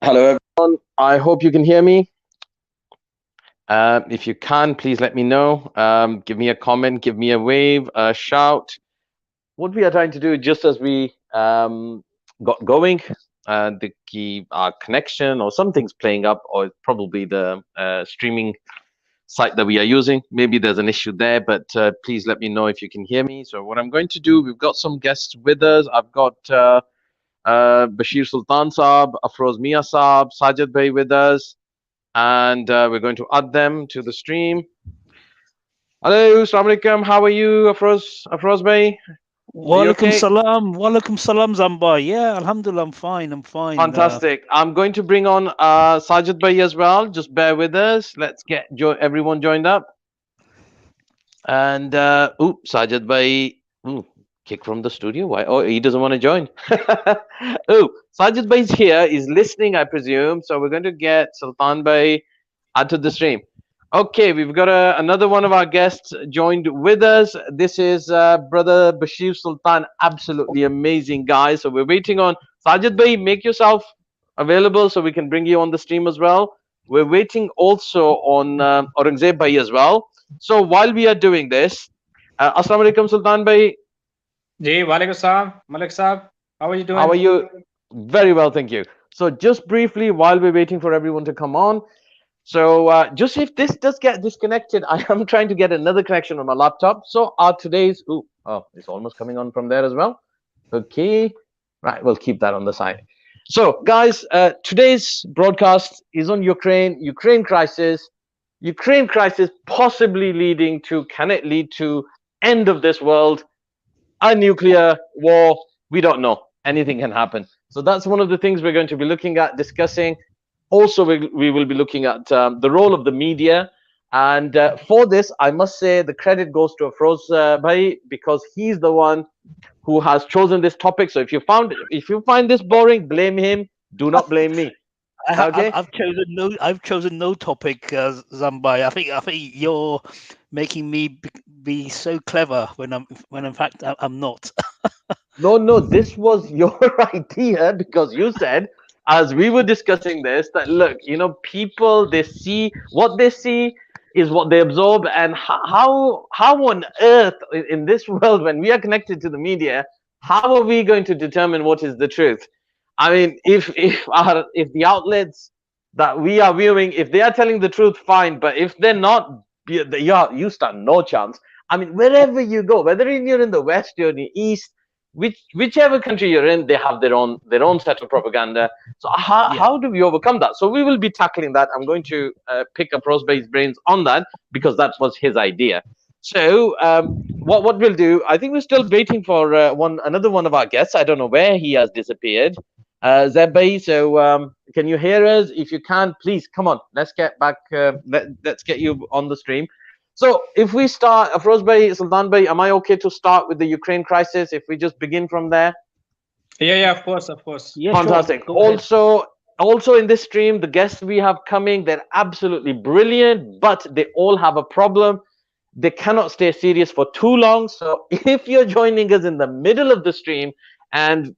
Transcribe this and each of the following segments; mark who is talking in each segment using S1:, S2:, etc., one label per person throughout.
S1: Hello, everyone. I hope you can hear me. If you can, please let me know. Give me a comment, give me a wave, a shout. What we are trying to do, just as we got going, the key our connection or something's playing up, or probably the streaming site that we are using. Maybe there's an issue there, but please let me know if you can hear me. So what I'm going to do, we've got some guests with us. I've got Bashir Sultan Saab, Afroz Mia Saab, Sajid Bhai with us, and we're going to add them to the stream. Hello, Assalamu alaikum. How are you, Afroz Bhai? Are you okay?
S2: Walaikum salam, Zamba. Yeah, Alhamdulillah, I'm fine. I'm fine.
S1: Fantastic. I'm going to bring on Sajid Bhai as well. Just bear with us. Let's get everyone joined up. And Sajid Bhai, kick from the studio. Why? Oh, he doesn't want to join. Sajid Bhai's here. He's listening, I presume. So we're going to get Sultan Bhai add to the stream. Okay, we've got another one of our guests joined with us. This is brother Bashir Sultan. Absolutely amazing guy. So we're waiting on Sajid Bhai. Make yourself available so we can bring you on the stream as well. We're waiting also on Aurangzeb Bhai as well. So while we are doing this, Assalamu alaikum, Sultan Bhai.
S3: Ji, walaikum salam, Malik Saab. How are you doing?
S1: How are you? Very well, thank you. So just briefly, while we're waiting for everyone to come on, so just if this does get disconnected, I am trying to get another connection on my laptop. So our today's, it's almost coming on from there as well. Okay, right, we'll keep that on the side. So guys, today's broadcast is on Ukraine crisis possibly leading to, can it lead to end of this world, a nuclear war? We don't know. Anything can happen. So that's one of the things we're going to be looking at, discussing. Also, we will be looking at the role of the media. And for this, I must say the credit goes to Afroz Bhai, because he's the one who has chosen this topic. So if you find this boring, blame him. Do not blame me. Okay.
S2: I've chosen no topic, Zambai. I think you're making me be so clever when in fact I'm not.
S1: No, this was your idea, because you said, as we were discussing this, that look, people, they see what they see is what they absorb, and how on earth in this world, when we are connected to the media, how are we going to determine what is the truth? I mean, if the outlets that we are viewing, if they are telling the truth, fine, but if they're not, you stand no chance. I mean, wherever you go, whether you're in the West or in the East, whichever country you're in, they have their own set of propaganda. So how do we overcome that? So we will be tackling that. I'm going to pick up Rosebay's brains on that, because that was his idea. So what we'll do, I think we're still waiting for another one of our guests. I don't know where he has disappeared. Zebay, so can you hear us? If you can, please come on. Let's get back. Let's get you on the stream. So if we start, Afroz Bhai, Sultan Bhai, am I okay to start with the Ukraine crisis? If we just begin from there?
S3: Yeah, of course.
S1: Yeah, fantastic. Sure. Also in this stream, the guests we have coming, they're absolutely brilliant, but they all have a problem. They cannot stay serious for too long. So if you're joining us in the middle of the stream and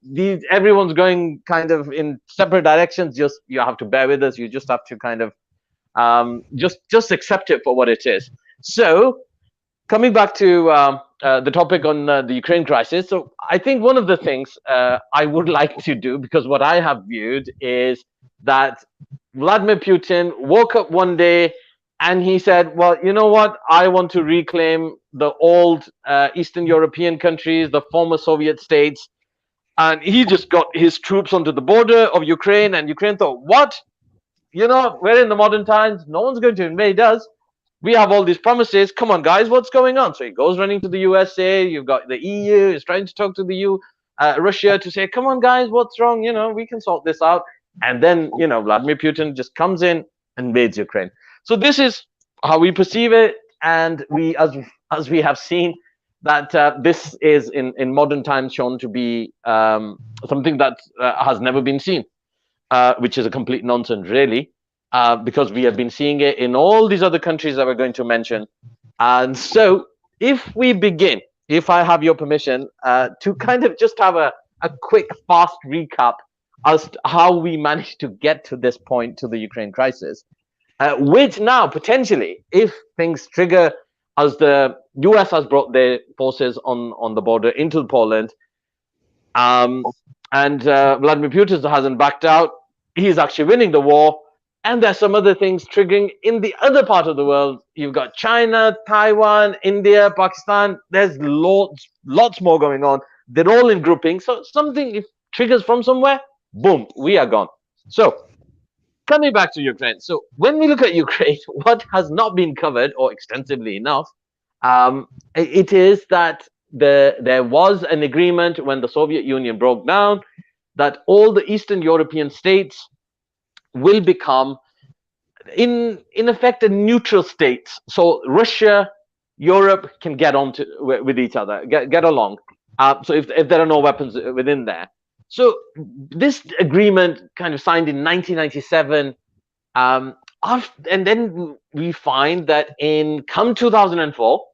S1: everyone's going kind of in separate directions, you have to bear with us. You just have to kind of just accept it for what it is. So coming back to the topic on the Ukraine crisis, so I think one of the things I would like to do, because what I have viewed is that Vladimir Putin woke up one day and he said, well, you know what? I want to reclaim the old Eastern European countries, the former Soviet states. And he just got his troops onto the border of Ukraine, and Ukraine thought, what? We're in the modern times. No one's going to invade us. We have all these promises. Come on, guys, what's going on? So he goes running to the USA. You've got the EU is trying to talk to the Russia to say, come on, guys, what's wrong? We can sort this out. And then, Vladimir Putin just comes in and invades Ukraine. So this is how we perceive it. And we, as we have seen, that this is in modern times shown to be something that has never been seen, which is a complete nonsense, really. Because we have been seeing it in all these other countries that we're going to mention. And so if we begin, if I have your permission, to kind of just have a quick, fast recap as to how we managed to get to this point, to the Ukraine crisis, which now potentially, if things trigger, as the US has brought their forces on the border into Poland, and Vladimir Putin hasn't backed out, he's actually winning the war. And there's some other things triggering in the other part of the world. You've got China, Taiwan, India, Pakistan. There's lots more going on. They're all in grouping. So something, if triggers from somewhere, boom, we are gone. So coming back to Ukraine. So when we look at Ukraine, what has not been covered or extensively enough, it is that there was an agreement when the Soviet Union broke down that all the Eastern European states will become, in effect, a neutral states. So Russia, Europe can get on with each other, get along. So if there are no weapons within there. So this agreement kind of signed in 1997. And then we find that in come 2004,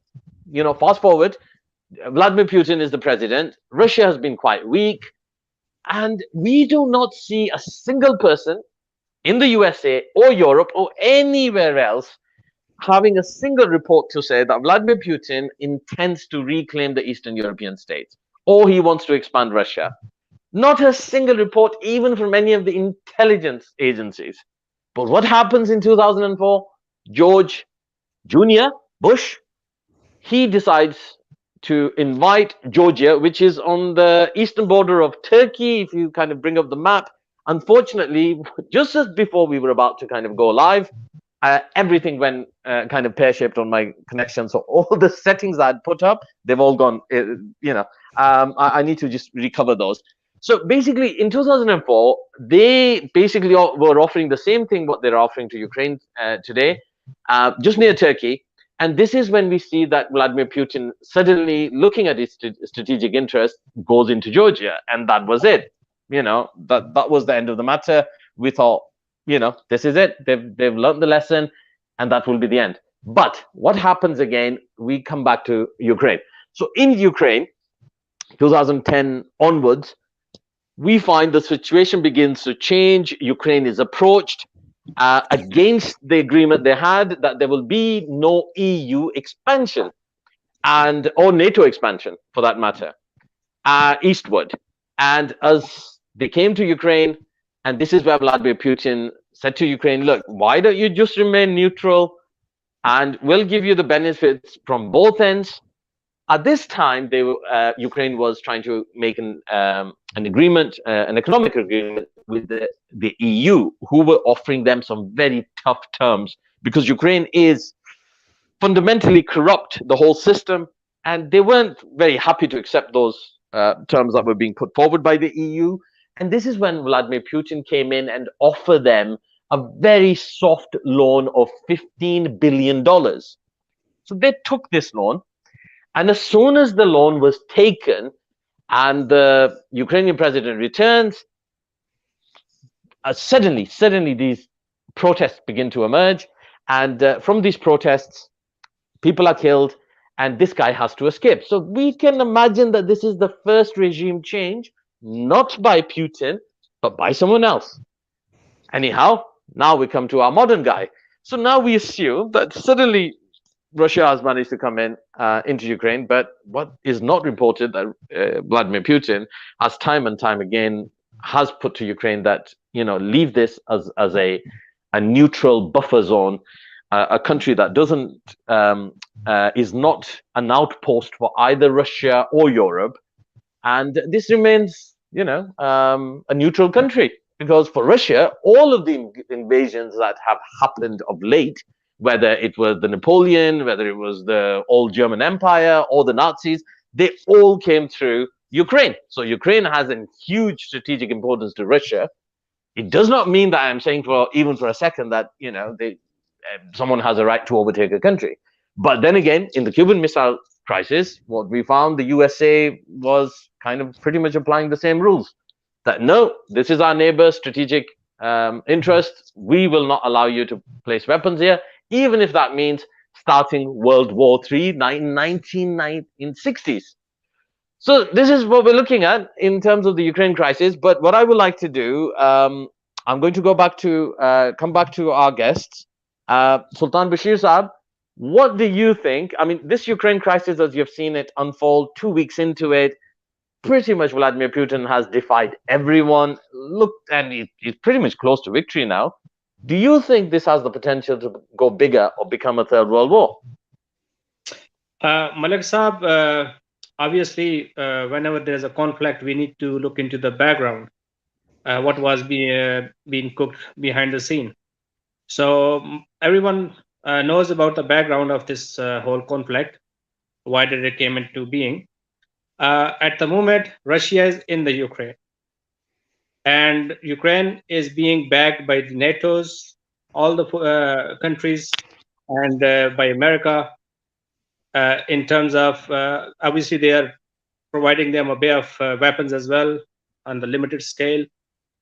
S1: fast forward, Vladimir Putin is the president. Russia has been quite weak. And we do not see a single person in the USA or Europe or anywhere else having a single report to say that Vladimir Putin intends to reclaim the Eastern European states or he wants to expand Russia. Not a single report, even from any of the intelligence agencies. But what happens in 2004? George Jr. Bush, he decides to invite Georgia, which is on the eastern border of Turkey, if you kind of bring up the map. Unfortunately, just as before we were about to kind of go live, everything went kind of pear-shaped on my connection. So all the settings I'd put up, they've all gone, I need to just recover those. So basically, in 2004, they basically were offering the same thing what they're offering to Ukraine today, just near Turkey. And this is when we see that Vladimir Putin suddenly, looking at his strategic interest, goes into Georgia, and that was it. That was the end of the matter. We thought, this is it. They've learned the lesson, and that will be the end. But what happens again? We come back to Ukraine. So in Ukraine, 2010 onwards, we find the situation begins to change. Ukraine is approached against the agreement they had that there will be no EU expansion or NATO expansion for that matter, eastward. And as they came to Ukraine, and this is where Vladimir Putin said to Ukraine, look, why don't you just remain neutral and we'll give you the benefits from both ends. At this time, Ukraine was trying to make an agreement, an economic agreement with the EU, who were offering them some very tough terms because Ukraine is fundamentally corrupt, the whole system, and they weren't very happy to accept those terms that were being put forward by the EU. And this is when Vladimir Putin came in and offered them a very soft loan of $15 billion. So they took this loan. And as soon as the loan was taken and the Ukrainian president returns, suddenly these protests begin to emerge. And from these protests, people are killed and this guy has to escape. So we can imagine that this is the first regime change, not by Putin, but by someone else. Anyhow, now we come to our modern guy. So now we assume that suddenly Russia has managed to come into Ukraine, but what is not reported that Vladimir Putin has time and time again has put to Ukraine that leave this as a neutral buffer zone, a country that doesn't is not an outpost for either Russia or Europe, and this remains a neutral country because for Russia, all of the invasions that have happened of late, whether it was the Napoleon, whether it was the old German Empire or the Nazis, they all came through Ukraine. So Ukraine has a huge strategic importance to Russia. It does not mean that I'm saying even for a second that someone has a right to overtake a country. But then again, in the Cuban Missile Crisis, what we found, the USA was kind of pretty much applying the same rules. That no, this is our neighbor's strategic interest. We will not allow you to place weapons here, even if that means starting World War III in 1960s. So this is what we're looking at in terms of the Ukraine crisis. But what I would like to do, I'm going to go back to come back to our guests, Sultan Bashir Saab. What do you think? I mean, this Ukraine crisis, as you've seen it unfold, 2 weeks into it, pretty much Vladimir Putin has defied everyone. Look, and he's pretty much close to victory now. Do you think this has the potential to go bigger or become a third world war?
S3: Malik Saab, obviously, whenever there's a conflict, we need to look into the background, what was being cooked behind the scene. So everyone knows about the background of this whole conflict. Why did it came into being? At the moment, Russia is in the Ukraine, and Ukraine is being backed by the NATO's, all the countries, and by America. In terms of obviously they are providing them a bit of weapons as well on the limited scale,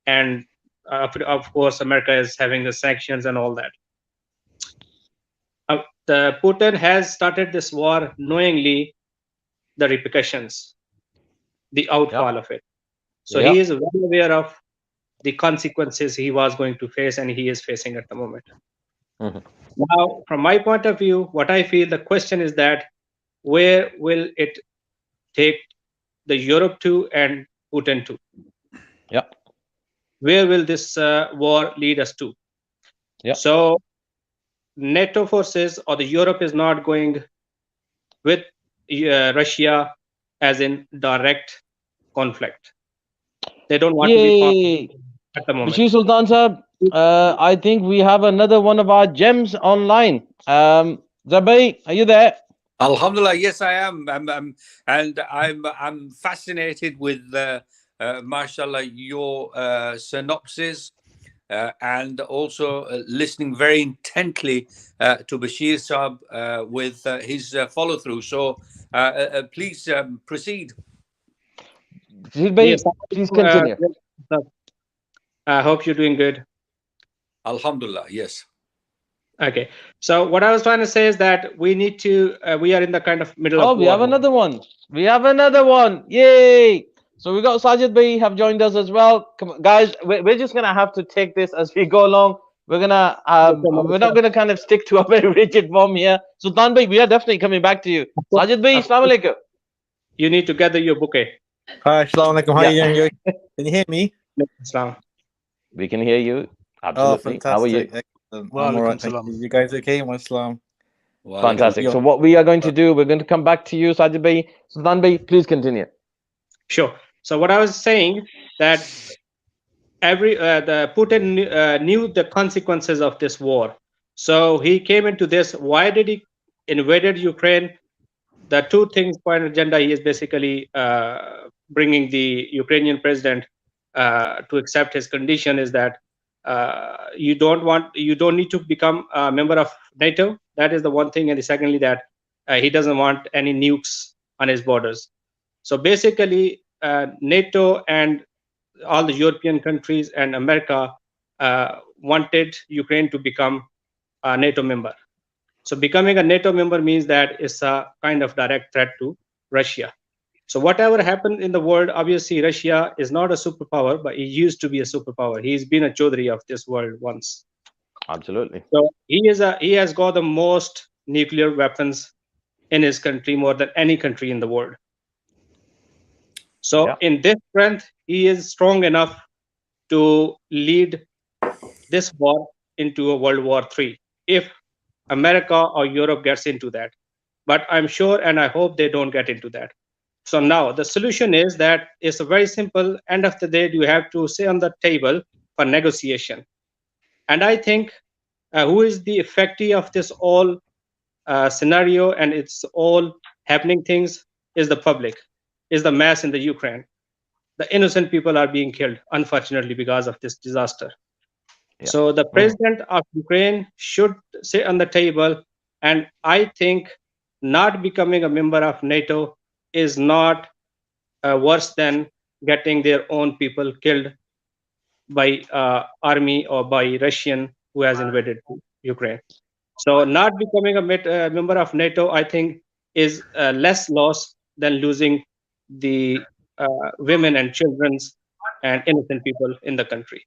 S3: and of course America is having the sanctions and all that. The Putin has started this war knowingly the repercussions, the outfall of it. So he is well aware of the consequences he was going to face and he is facing at the moment. Now, from my point of view, what I feel the question is that where will it take the Europe to and Putin to? Where will this war lead us to? So NATO forces or the Europe is not going with Russia as in direct conflict. They don't want to be part at the moment.
S1: Bashir Sultan Sahab, I think we have another one of our gems online. Zabai, are you there?
S4: Alhamdulillah, yes, I am. And I'm fascinated with, mashallah, your synopsis, and also listening very intently to Bashir Saab with his follow through. So please proceed.
S1: Yes, please continue.
S3: I hope you're doing good.
S4: Alhamdulillah, yes.
S3: Okay, so what I was trying to say is that we need to, we are in the kind of middle of war.
S1: We have another one. We have another one. Yay! So we got Sajid Bhai have joined us as well. Come on, guys, we're just gonna have to take this as we go along. We're gonna we're not gonna kind of stick to a very rigid form here. Sultan Bhai, we are definitely coming back to you. Sajid Bhai, Assalamu alaikum.
S3: You need to gather your bouquet.
S5: Hi, Assalamu alaikum. How are you doing? Can you hear me?
S3: Islam.
S1: We can hear you. Absolutely.
S5: Oh,
S1: how are you?
S5: I'm all right, thank you. You guys okay? Islam.
S1: Fantastic. So what we are going to do, we're going to come back to you, Sajid Bhai. Sultan Bhai, please continue.
S3: Sure. So what I was saying that the Putin knew the consequences of this war. So he came into this. Why did he invaded Ukraine? The two things point agenda he is basically bringing the Ukrainian president to accept his condition is that you don't need to become a member of NATO. That is the one thing, and secondly that he doesn't want any nukes on his borders. So basically, NATO and all the European countries and America wanted Ukraine to become a NATO member. So becoming a NATO member means that it's a kind of direct threat to Russia. So whatever happened in the world, obviously Russia is not a superpower, but he used to be a superpower. He's been a Chaudhary of this world once.
S1: Absolutely.
S3: So he has got the most nuclear weapons in his country, more than any country in the world. So in this strength, he is strong enough to lead this war into a World War III if America or Europe gets into that. But I'm sure and I hope they don't get into that. So now the solution is that it's a very simple. End of the day, you have to sit on the table for negotiation. And I think who is the effectee of this all scenario and it's all happening things is the public, is the mass in the Ukraine. The innocent people are being killed, unfortunately, because of this disaster. So the president of Ukraine should sit on the table, and I think not becoming a member of NATO is not worse than getting their own people killed by army or by Russian who has invaded Ukraine. So not becoming a member of NATO, I think, is less loss than losing the women and children's and innocent people in the country.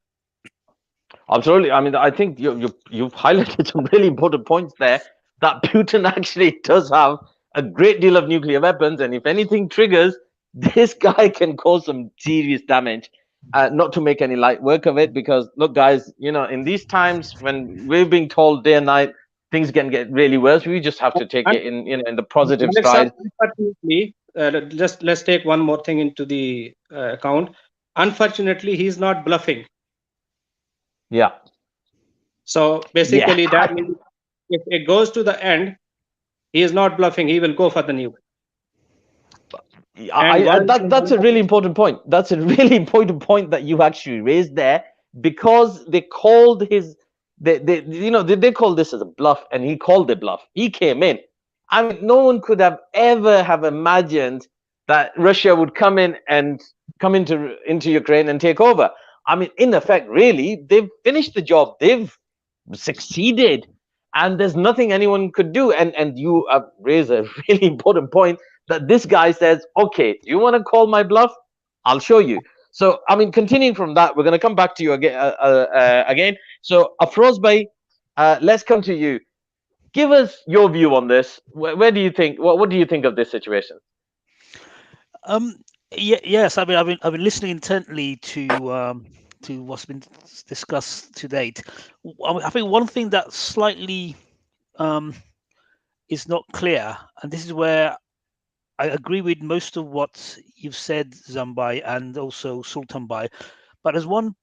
S1: Absolutely. I mean, I think you've highlighted some really important points there. That Putin actually does have a great deal of nuclear weapons, and if anything triggers, this guy can cause some serious damage. Not to make any light work of it, because look, guys, in these times when we're being told day and night things can get really worse, we just have to take it in the positive stride.
S3: Unfortunately, just let's take one more thing into the account. Unfortunately, he's not bluffing.
S1: Yeah.
S3: So basically, that means if it goes to the end, he is not bluffing. He will go for the nuke.
S1: That's a really important point. That's a really important point that you actually raised there, because they called they called this as a bluff, and he called it bluff. He came in. I mean, no one could have ever have imagined that Russia would come into Ukraine and take over. I mean, in effect, really, they've finished the job. They've succeeded, and there's nothing anyone could do. And you raise a really important point, that this guy says, okay, do you want to call my bluff? I'll show you. So, I mean, continuing from that, we're going to come back to you again. So, Afroz Bhai, let's come to you. Give us your view on this. Where do you think? What do you think of this situation?
S2: Yes, I mean, I've been listening intently to what's been discussed to date. I think one thing that slightly is not clear, and this is where I agree with most of what you've said, Zambai, and also Sultan Bhai, but there's one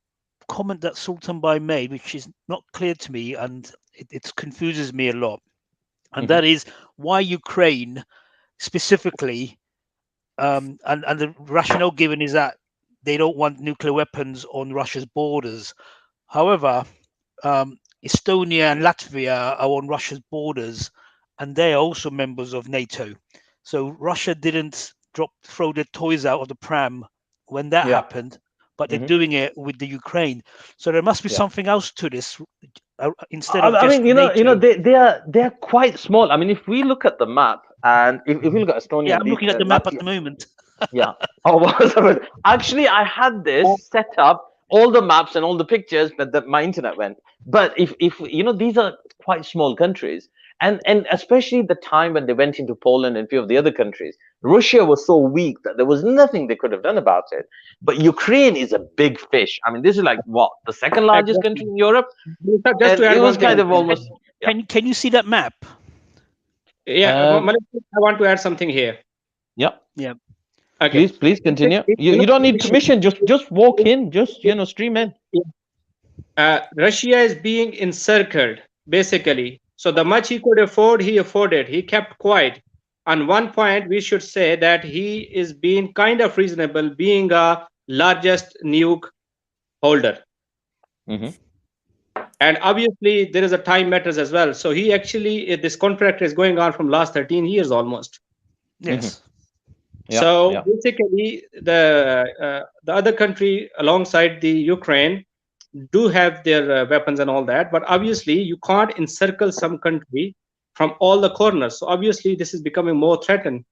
S2: comment that Sultan Bhai made which is not clear to me, and it confuses me a lot, and that is why Ukraine specifically, and the rationale given is that they don't want nuclear weapons on Russia's borders. However, Estonia and Latvia are on Russia's borders, and they are also members of NATO. So Russia didn't throw their toys out of the pram when that happened, but they're doing it with the Ukraine. So there must be something else to this instead of just NATO.
S1: they're quite small. I mean, if we look at the map, and if we look at Estonia,
S2: I'm looking at the map at the moment.
S1: Yeah. Oh, actually, I had this set up, all the maps and all the pictures, but my internet went. But if these are quite small countries, and especially the time when they went into Poland and a few of the other countries, Russia was so weak that there was nothing they could have done about it. But Ukraine is a big fish. I mean, this is like the second largest country in Europe.
S3: Just to add
S1: it was kind of almost.
S2: Can you see that map?
S3: Yeah, I want to add something here.
S1: Yeah.
S3: Okay.
S1: Please continue. You don't need permission. Just walk in. Just stream in.
S3: Russia is being encircled, basically. So the much he could afford, he afforded. He kept quiet. On one point, we should say that he is being kind of reasonable, being a largest nuke holder. And obviously, there is a time matters as well. So he actually, this contract is going on from last 13 years almost.
S2: Yes.
S3: So basically, the other country alongside the Ukraine do have their weapons and all that, but obviously you can't encircle some country from all the corners. So obviously this is becoming more threatened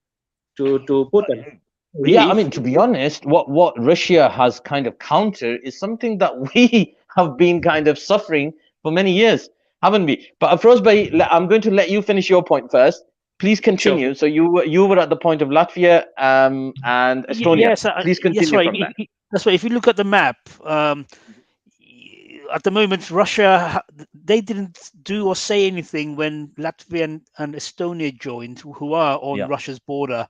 S3: to Putin.
S1: Yeah, I mean, to be honest, what Russia has kind of countered is something that we have been kind of suffering for many years, haven't we? But Afroz Bhai, I'm going to let you finish your point first. Please continue. Sure. So you were at the point of Latvia and Estonia.
S2: Yes,
S1: please continue
S2: right.
S1: from that.
S2: That's right. If you look at the map, at the moment, Russia, they didn't do or say anything when Latvia and Estonia joined, who are on Russia's border.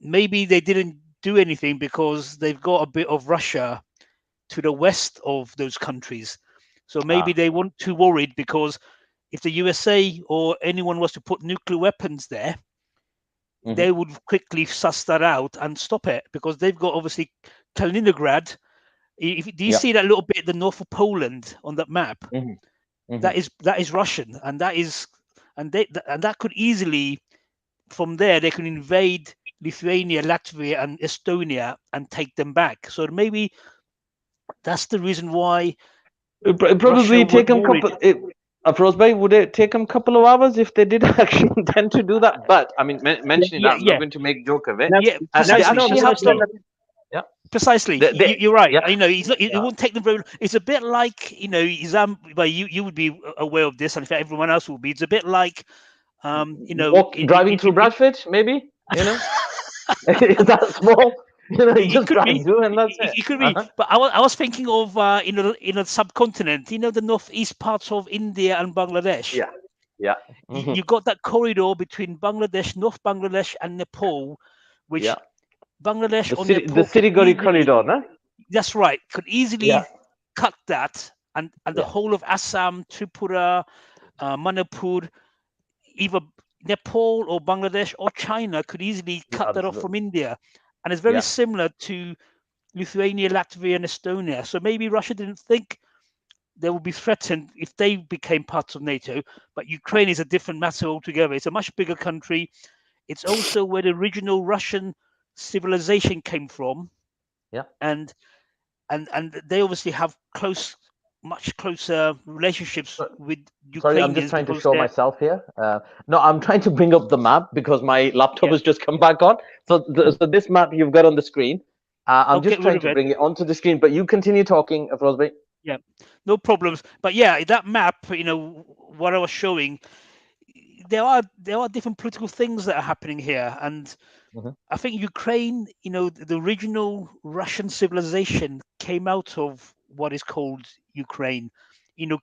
S2: Maybe they didn't do anything because they've got a bit of Russia to the west of those countries. So maybe they weren't too worried, because if the USA or anyone was to put nuclear weapons there, they would quickly suss that out and stop it, because they've got obviously Kaliningrad. Do you see that little bit, the north of Poland on that map? That is Russian, and that could easily, from there, they can invade Lithuania, Latvia, and Estonia and take them back. So maybe that's the reason why.
S1: Probably take them Afroz Bhai, would it take them a couple of hours if they did actually intend to do that? But I mean, mentioning that, I'm not going to make joke of it.
S2: Yeah,
S1: They
S2: precisely.
S1: actually have done that. Yeah,
S2: precisely. You're right. You know, it won't take them very. It's a bit like, you know, well, you would be aware of this, and in fact, everyone else will be. It's a bit like, you know,
S1: driving through Bradford, maybe. You know, is that small? You know, you just drive through and that's it.
S2: It could be. But I was thinking of in a subcontinent. You know, the northeast parts of India and Bangladesh.
S1: Yeah, yeah.
S2: You've got that corridor between Bangladesh, North Bangladesh, and Nepal, which Bangladesh
S1: the Siliguri corridor, no?
S2: That's right. Could easily cut that, and the whole of Assam, Tripura, Manipur, either Nepal or Bangladesh or China could easily cut that off from India. And it's very similar to Lithuania, Latvia, and Estonia. So maybe Russia didn't think they would be threatened if they became parts of NATO. But Ukraine is a different matter altogether. It's a much bigger country. It's also where the original Russian civilization came from.
S1: Yeah.
S2: And they obviously have much closer relationships with Ukrainians.
S1: Sorry, I'm just trying to show myself here. No, I'm trying to bring up the map because my laptop has just come back on. So this map you've got on the screen. I'm just trying to bring it onto the screen, but you continue talking, Afroz Bhai.
S2: Yeah, no problems. But yeah, that map, you know, what I was showing, there are different political things that are happening here, and I think Ukraine, you know, the original Russian civilization came out of what is called Ukraine. You know,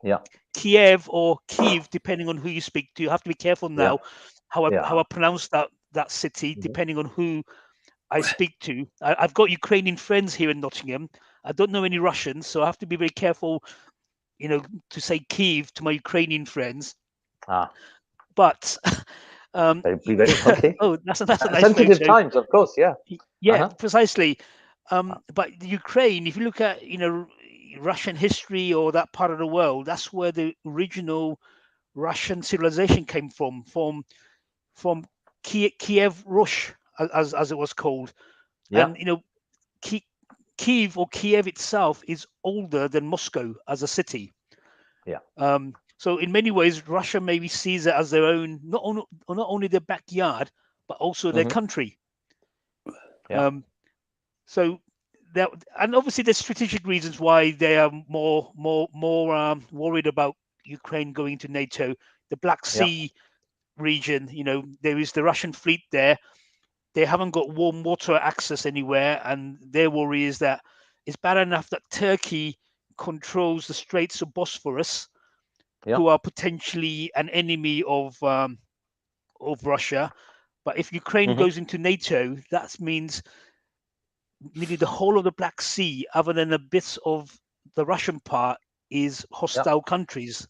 S2: Kiev or Kyiv, depending on who you speak to. You have to be careful now how I pronounce that city, depending on who I speak to. I've got Ukrainian friends here in Nottingham. I don't know any Russians, so I have to be very careful, you know, to say Kyiv to my Ukrainian friends. But
S1: okay.
S2: Oh, that's a nice
S1: sensitive times, of course.
S2: Yeah, precisely. But Ukraine, if you look at, you know, Russian history or that part of the world, that's where the original Russian civilization came from Kiev Rush, as it was called. And you know, Kyiv or Kiev itself is older than Moscow as a city. So in many ways, Russia maybe sees it as their own, not only their backyard, but also their country. So that, and obviously there's strategic reasons why they are more worried about Ukraine going to NATO. The Black Sea region, you know, there is the Russian fleet there. They haven't got warm water access anywhere, and their worry is that it's bad enough that Turkey controls the Straits of Bosphorus, who are potentially an enemy of Russia. But if Ukraine goes into NATO, that means nearly the whole of the Black Sea, other than a bit of the Russian part, is hostile countries.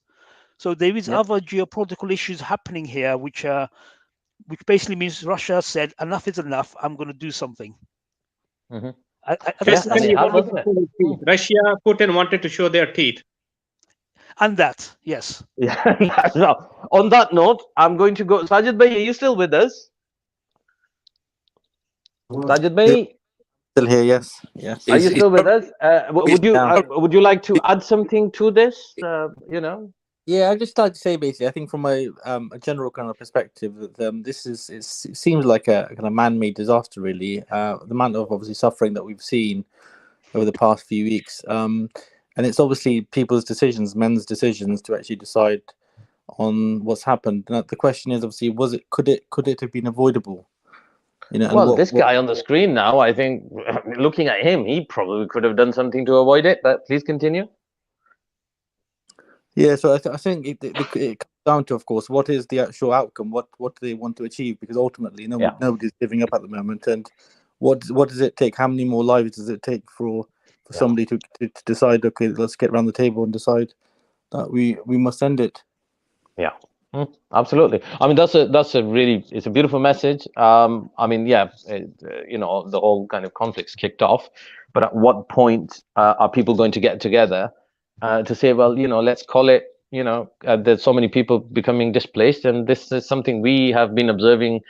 S2: So there is other geopolitical issues happening here, which basically means Russia said, enough is enough, I'm going to do something.
S3: Russia, Putin wanted to show their teeth.
S2: And that, yes.
S1: Now, on that note, I'm going to go. Sajid Bhai, are you still with us? Sajid Bhai?
S5: Still here, yes.
S1: Are you still with us? Would you like to add something to this? You know?
S5: Yeah, I'd just like to say, basically, I think from a general kind of perspective, that it seems like a kind of man-made disaster, really. The amount of obviously suffering that we've seen over the past few weeks, and it's obviously people's decisions, men's decisions, to actually decide on what's happened. And the question is, obviously, could it have been avoidable? You know,
S1: well, this guy on the screen now, I think, looking at him, he probably could have done something to avoid it. But please continue.
S5: Yeah, so I think it comes down to, of course, what is the actual outcome? What do they want to achieve? Because ultimately, nobody's giving up at the moment. And what does it take? How many more lives does it take for somebody to decide, okay, let's get around the table and decide that we must end it?
S1: Yeah. Absolutely. I mean, that's a really, it's a beautiful message. I mean, you know, the whole kind of conflict's kicked off, but at what point are people going to get together to say, well, you know, let's call it, you know, there's so many people becoming displaced, and this is something we have been observing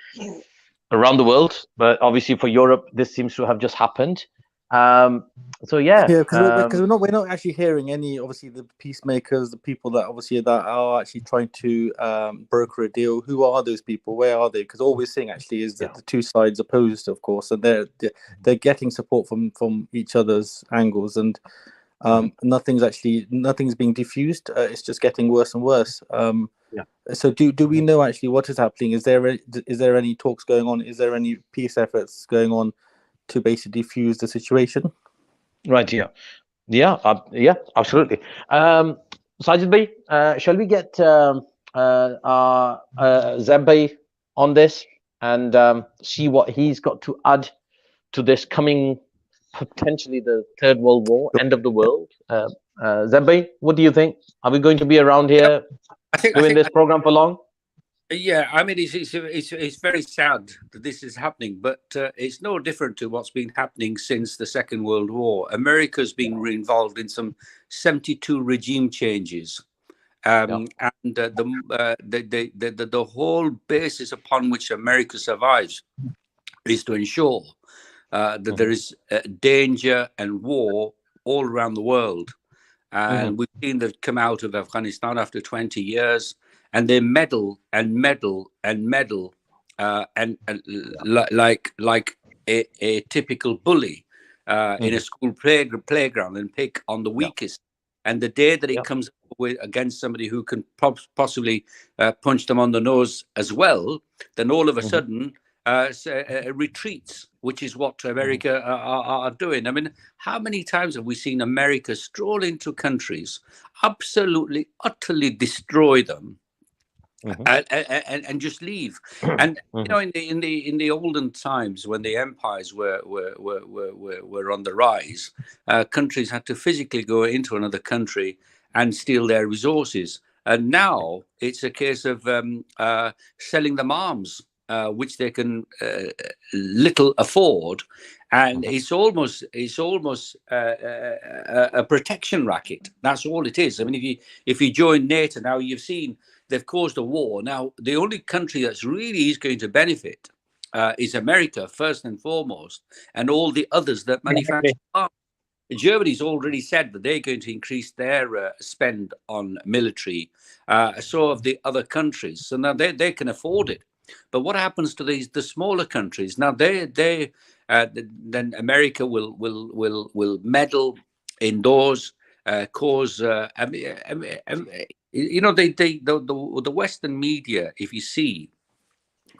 S1: around the world, but obviously for Europe, this seems to have just happened. So yeah,
S5: Yeah, because we're not actually hearing any, obviously, the peacemakers, the people that obviously that are actually trying to broker a deal. Who are those people? Where are they? Because all we're seeing actually is that the two sides opposed, of course, and they're getting support from each other's angles, and nothing's being diffused. It's just getting worse and worse. So do we know actually what is happening? Is there any talks going on? Is there any peace efforts going on to basically defuse the situation?
S1: right. Yeah, absolutely. Sajid bhai, shall we get Zeb bhai on this and see what he's got to add to this coming, potentially the Third World War, end of the world? Zeb bhai, what do you think? Are we going to be around here doing this program for long?
S4: Yeah, I mean, it's very sad that this is happening, but it's no different to what's been happening since the Second World War. America's been involved in some 72 regime changes, and the whole basis upon which America survives is to ensure that there is danger and war all around the world. And we've seen that come out of Afghanistan after 20 years, and they meddle and meddle and meddle, like a typical bully in a school playground, and pick on the weakest. And the day that it comes against somebody who can possibly punch them on the nose as well, then all of a sudden retreats, which is what America are doing. I mean, how many times have we seen America stroll into countries, absolutely, utterly destroy them, and just leave? And you know, in the olden times when the empires were on the rise, countries had to physically go into another country and steal their resources. And now it's a case of selling them arms, which they can little afford, and it's almost a protection racket. That's all it is. I mean, if you join NATO now, you've seen they've caused a war. Now, the only country that's really is going to benefit is America, first and foremost, and all the others that manufacture arms. Germany's already said that they're going to increase their spend on military. So have the other countries. So now they can afford it. But what happens to the smaller countries? Now then America will meddle indoors, cause. You know, the Western media, if you see,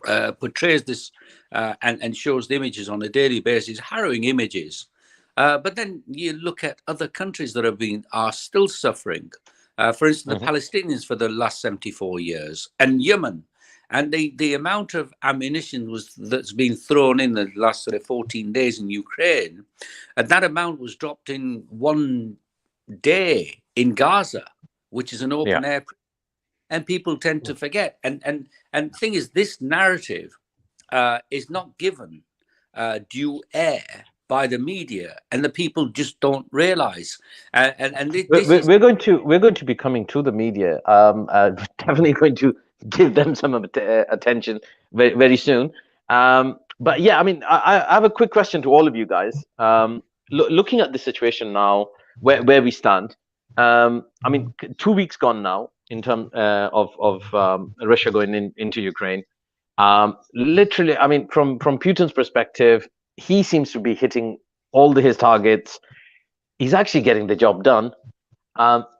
S4: portrays this and shows the images on a daily basis, harrowing images. But then you look at other countries that are still suffering. For instance, the Palestinians for the last 74 years, and Yemen. And the amount of ammunition that's been thrown in the last sort of 14 days in Ukraine, and that amount was dropped in one day in Gaza, which is an open air. And people tend to forget. And the thing is, this narrative is not given due air by the media, and the people just don't realize.
S1: We're going to be coming to the media. Definitely going to give them some attention very, very soon. But yeah, I mean, I have a quick question to all of you guys. Looking at the situation now, where we stand. I mean, 2 weeks gone now in terms of Russia going into Ukraine. Literally, I mean, from Putin's perspective, he seems to be hitting all his targets. He's actually getting the job done.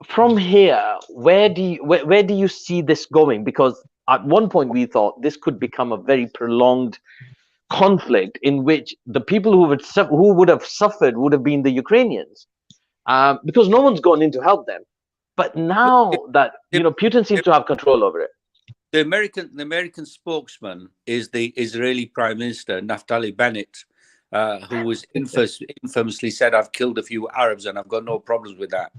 S1: From here, where do you see this going? Because at one point we thought this could become a very prolonged conflict in which the people who would have suffered would have been the Ukrainians, because no one's gone in to help them. But now that Putin seems to have control over it.
S4: The American spokesman is the Israeli Prime Minister Naftali Bennett, who was infamously said, "I've killed a few Arabs and I've got no problems with that."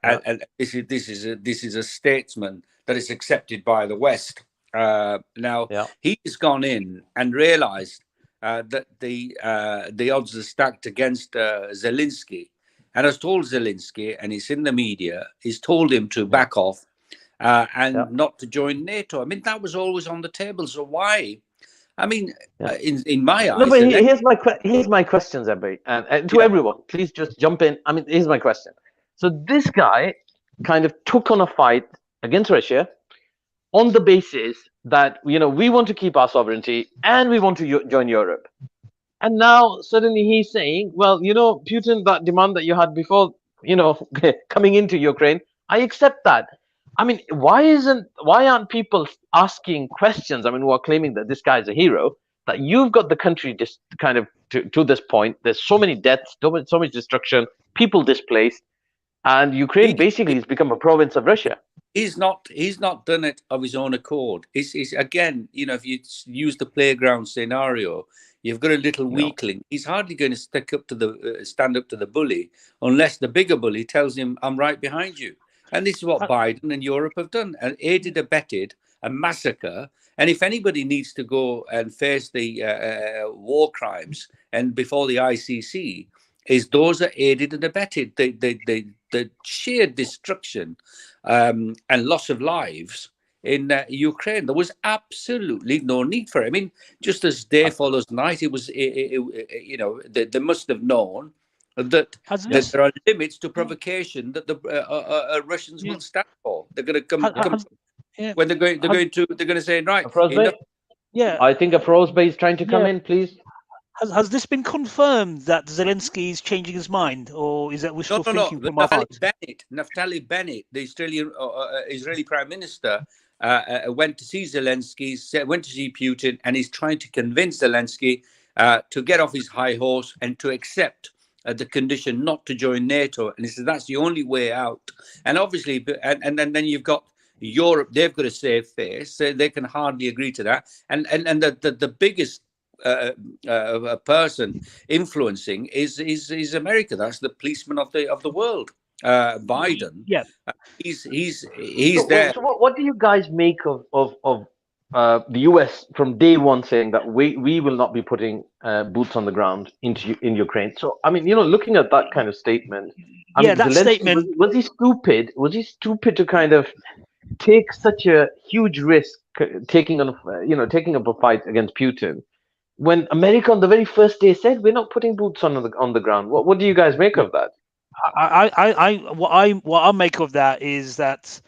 S4: And this is a statesman that is accepted by the West. Now he's gone in and realized that the odds are stacked against Zelensky, and has told Zelensky, and it's in the media, he's told him to back off and not to join NATO. I mean, that was always on the table. So why I mean,
S1: Yeah.
S4: in my eyes,
S1: No, but here's my question, Zabri, and to
S4: Yeah.
S1: everyone, please just jump in. I mean, here's my question. So this guy kind of took on a fight against Russia on the basis that we want to keep our sovereignty and we want to join Europe. And now suddenly he's saying, well, Putin, that demand that you had before, coming into Ukraine, I accept that. I mean, why aren't people asking questions? I mean, who are claiming that this guy is a hero, that you've got the country just kind of to this point. There's so many deaths, so much destruction, people displaced, and Ukraine basically has become a province of Russia.
S4: He's not done it of his own accord. He's again, if you use the playground scenario, you've got a little weakling. He's hardly going to stand up to the bully unless the bigger bully tells him, "I'm right behind you." And this is what Biden and Europe have done, and aided, abetted a massacre. And if anybody needs to go and face the war crimes and before the ICC, is those that aided and abetted the sheer destruction and loss of lives in Ukraine. There was absolutely no need for it. I mean, just as day follows night, it was, they must have known that there are limits to provocation that the Russians will stand for. They're going to come when they're going to say, right.
S1: I think a Frosby is trying to come in, please.
S2: Has this been confirmed that Zelensky is changing his mind, or is that we're still thinking from our part?
S4: Naftali Bennett, the Israeli Prime Minister, went to see Zelensky, went to see Putin, and he's trying to convince Zelensky to get off his high horse and to accept the condition not to join NATO. And he says that's the only way out. And obviously, and then you've got Europe; they've got a save face. So they can hardly agree to that. And the biggest person influencing is America. That's the policeman of the world. Biden.
S2: Yeah,
S4: he's there.
S1: So what do you guys make of the US from day one saying that we will not be putting boots on the ground in Ukraine? So I mean, looking at that kind of statement,
S2: that statement,
S1: was he stupid? Was he stupid to kind of take such a huge risk, taking up a fight against Putin, when America on the very first day said we're not putting boots on the ground? What do you guys make of that?
S2: What I make of that is that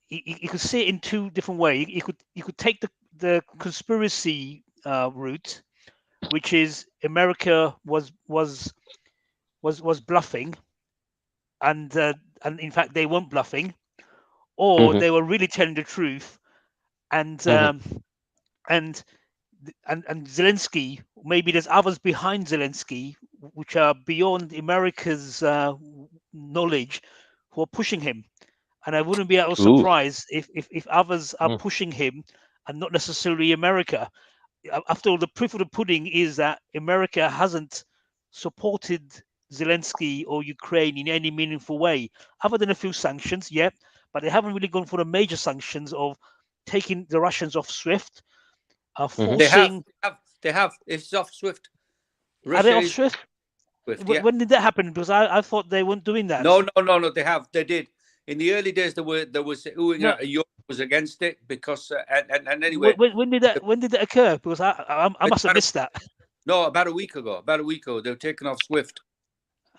S2: you could see it in two different ways. You could take the conspiracy route, which is America was bluffing, and in fact they weren't bluffing, or they were really telling the truth, and Zelensky, maybe there's others behind Zelensky which are beyond America's knowledge who are pushing him. And I wouldn't be at all surprised if others are pushing him and not necessarily America. After all, the proof of the pudding is that America hasn't supported Zelensky or Ukraine in any meaningful way, other than a few sanctions, but they haven't really gone for the major sanctions of taking the Russians off SWIFT. Forcing...
S4: They have. It's off SWIFT.
S2: Are they off SWIFT?
S4: Yeah.
S2: When did that happen? Because I thought they weren't doing that.
S4: No. They have. They did. In the early days, Europe was against it because and anyway.
S2: When did that occur? Because I must have missed that.
S4: No, about a week ago. They were taken off SWIFT.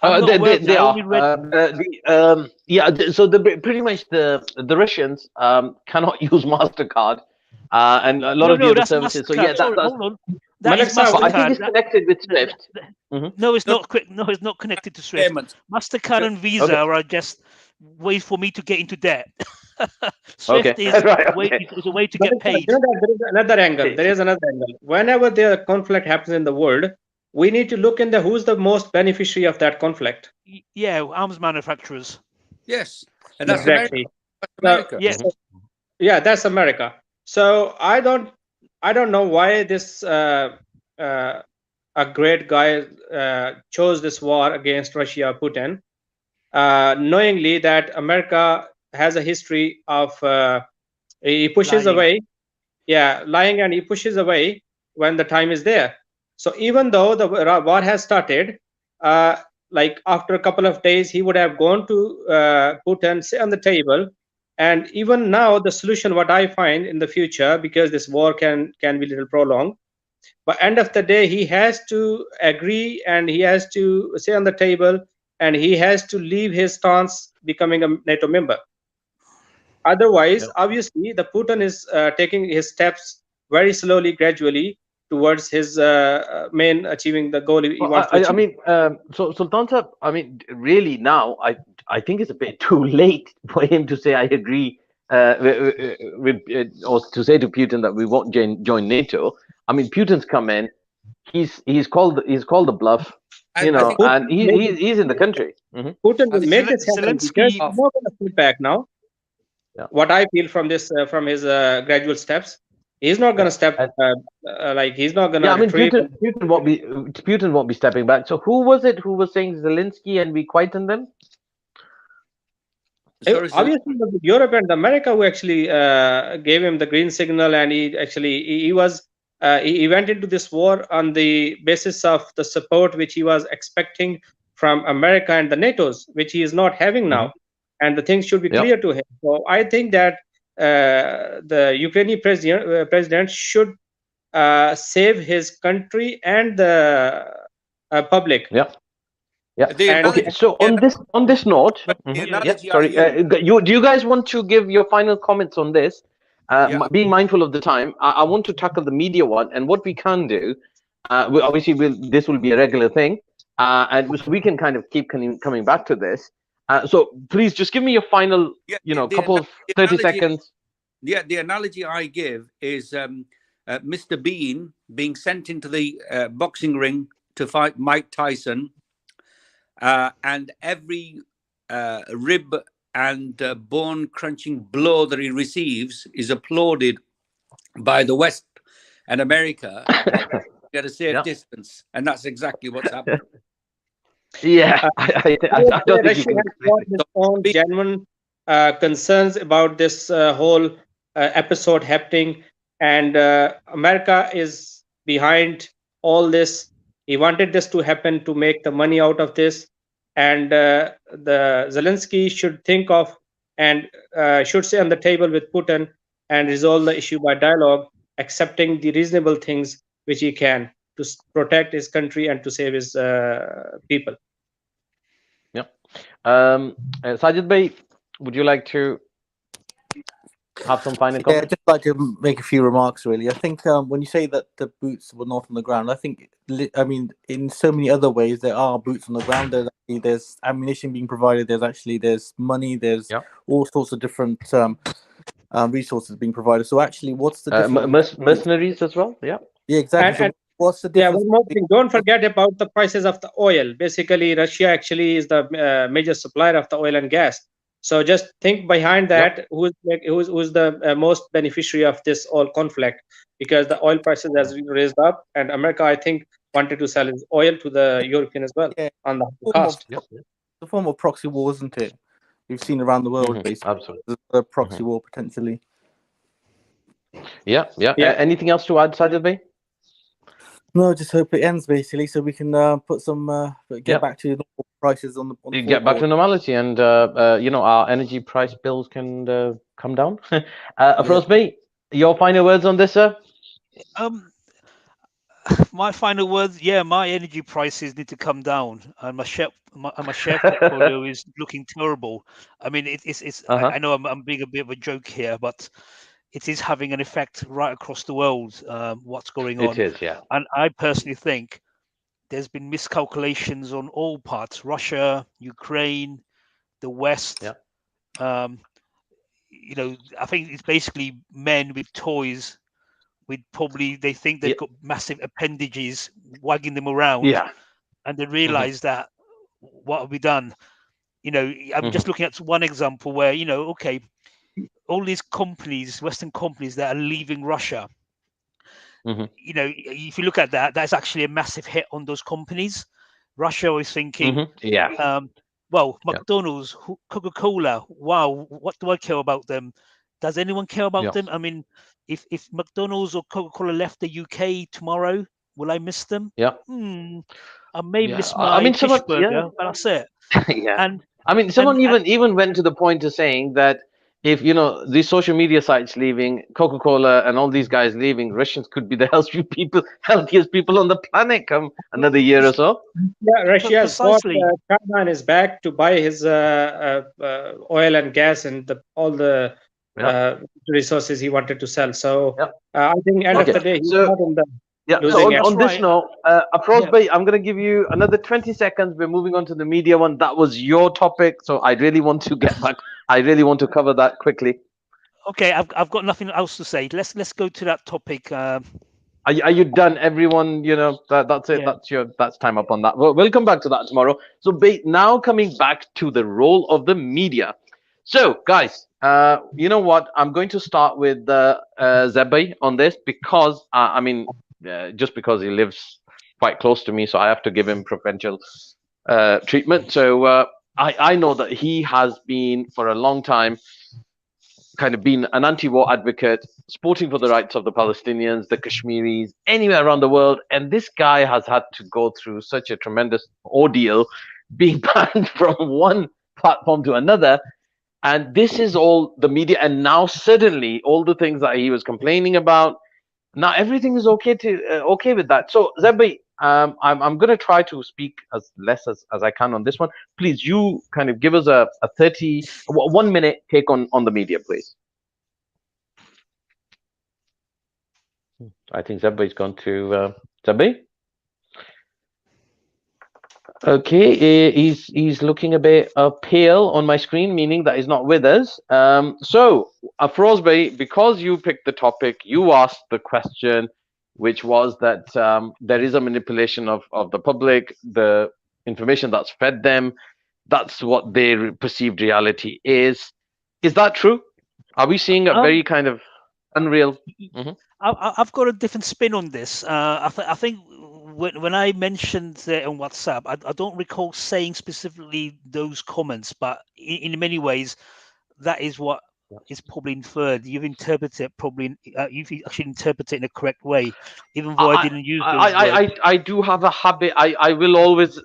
S1: They are. So pretty much the Russians cannot use MasterCard. And a lot of the other services. So that's
S2: hold on. That is MasterCard.
S1: I think it's connected with SWIFT.
S2: No, it's not. No, it's not connected to SWIFT.
S4: Payments.
S2: MasterCard and Visa are just ways for me to get into debt. SWIFT is a way to get paid.
S3: There is another angle. Whenever the conflict happens in the world, we need to look into who's the most beneficiary of that conflict.
S2: Yeah, arms manufacturers.
S4: Yes, and that's
S3: exactly.
S4: America.
S3: That's America. So I don't know why this a great guy chose this war against Russia, Putin, knowingly that America has a history of he pushes away, lying, and he pushes away when the time is there. So even though the war has started, like after a couple of days, he would have gone to Putin, sit on the table. And even now, the solution, what I find in the future, because this war can be a little prolonged, But end of the day, he has to agree and he has to say on the table, and he has to leave his stance becoming a NATO member. Otherwise, obviously, the Putin is taking his steps very slowly, gradually towards his main achieving the goal he wants to achieve.
S1: I mean, so Sultan Sahib, I mean, really now, I think it's a bit too late for him to say I agree with or to say to Putin that we won't join NATO. I mean, Putin's come in, he's called the bluff, you know, and he's in the country.
S3: Putin will make this happen because he's not going to sit back now.
S1: Yeah.
S3: What I feel from this, from his gradual steps, he's not going to step like he's not going to.
S1: Yeah, I mean, Putin won't be stepping back. So who was it who was saying Zelensky and we quieten them?
S3: Obviously, it was Europe and America who actually gave him the green signal, and he went into this war on the basis of the support which he was expecting from America and the NATO's, which he is not having now. And the things should be clear to him. So I think that the Ukrainian president should save his country and the public.
S1: Yeah. Okay. So on this note, sorry. Do you guys want to give your final comments on this? Being mindful of the time, I want to tackle the media one, and what we can do. Obviously, this will be a regular thing, and so we can kind of keep coming back to this. So please just give me your final, couple of 30 seconds.
S4: Yeah, the analogy I give is Mr. Bean being sent into the boxing ring to fight Mike Tyson, and every rib and bone-crunching blow that he receives is applauded by the West and America at a safe distance, and that's exactly what's happening.
S1: Yeah, I don't think
S3: Russia has got his own genuine concerns about this whole episode happening, and America is behind all this. He wanted this to happen to make the money out of this, and the Zelensky should think of and should sit on the table with Putin and resolve the issue by dialogue, accepting the reasonable things which he can to protect his country and to save his people.
S1: Yeah. Sajid Bhai, would you like to have some final comments?
S5: Yeah, I'd just like to make a few remarks, really. I think when you say that the boots were not on the ground, I mean, in so many other ways, there are boots on the ground. There's ammunition being provided. There's money. There's all sorts of different resources being provided. So actually, what's the difference?
S1: Mercenaries as well? Yeah.
S5: Yeah, exactly.
S3: And
S5: what's the difference?
S3: One more thing. Don't forget about the prices of the oil. Basically, Russia actually is the major supplier of the oil and gas. So just think behind that, who's the most beneficiary of this whole conflict, because the oil prices has raised up, and America, I think, wanted to sell its oil to the European as well on the cost.
S5: The form of proxy war, isn't it? We've seen around the world, basically.
S1: Absolutely.
S5: A proxy war potentially.
S1: Yeah. Anything else to add, Sajid Bhai?
S5: No, just hope it ends basically, so we can put some get back to normal prices on the.
S1: Get back to normality, and our energy price bills can come down. Afroz Bhai, your final words on this, sir?
S2: My final words, my energy prices need to come down, and my share portfolio is looking terrible. I mean, it's. I know I'm being a bit of a joke here, but it is having an effect right across the world. What's going on?
S1: It is, yeah.
S2: And I personally think there's been miscalculations on all parts: Russia, Ukraine, the West.
S1: Yeah.
S2: I think it's basically men with toys. They think they've got massive appendages wagging them around, and they realize that what have we done? I'm just looking at one example where all these companies, Western companies that are leaving Russia. If you look at that, that's actually a massive hit on those companies. Russia is thinking, McDonald's, Coca-Cola, wow, what do I care about them? Does anyone care about them? I mean, if McDonald's or Coca-Cola left the UK tomorrow, will I miss them?
S1: Yeah.
S2: I may miss my fish burger, but that's it.
S1: And I mean, someone even went to the point of saying that if these social media sites leaving, Coca-Cola and all these guys leaving, Russians could be the healthiest people on the planet come another year or so.
S3: Yeah, Russia has bought
S2: Precisely.
S3: China and is back to buy his oil and gas and all the
S1: Yeah.
S3: resources he wanted to sell. So
S1: Yeah.
S3: I think end
S1: Okay.
S3: of the day, he's
S1: So
S3: not in the
S1: yeah. So
S3: losing end.
S1: on this
S2: right.
S1: note, Afroz
S2: Yeah.
S1: Bhai, I'm gonna give you another 20 seconds. We're moving on to the media one. That was your topic, so I really want to get back. I really want to cover that quickly.
S2: Okay, I've got nothing else to say. Let's go to that topic.
S1: Are you done, everyone? That's it.
S2: Yeah.
S1: That's time up on that. We'll come back to that tomorrow. So now coming back to the role of the media. So guys, you know what? I'm going to start with Zebai on this because just because he lives quite close to me, so I have to give him preferential treatment. So I know that he has been for a long time kind of been an anti-war advocate, sporting for the rights of the Palestinians, the Kashmiris, anywhere around the world. And this guy has had to go through such a tremendous ordeal, being banned from one platform to another. And this is all the media. And now suddenly, all the things that he was complaining about, now everything is okay with that. So Zebi, I'm going to try to speak as less as I can on this one. Please, you kind of give us a 1 minute take on the media, please. I think Zebi's gone to Zebi. Okay, he's looking a bit pale on my screen, meaning that he's not with us. So, Afrozbay, because you picked the topic, you asked the question, which was that there is a manipulation of the public, the information that's fed them. That's what their perceived reality is. Is that true? Are we seeing a very kind of unreal? Mhm.
S2: I've got a different spin on this. I think when I mentioned it on WhatsApp, I don't recall saying specifically those comments, but in many ways, that is what is probably inferred. You've interpreted it probably. You've actually interpreted it in a correct way, even though I didn't use those words.
S1: I do have a habit. I will always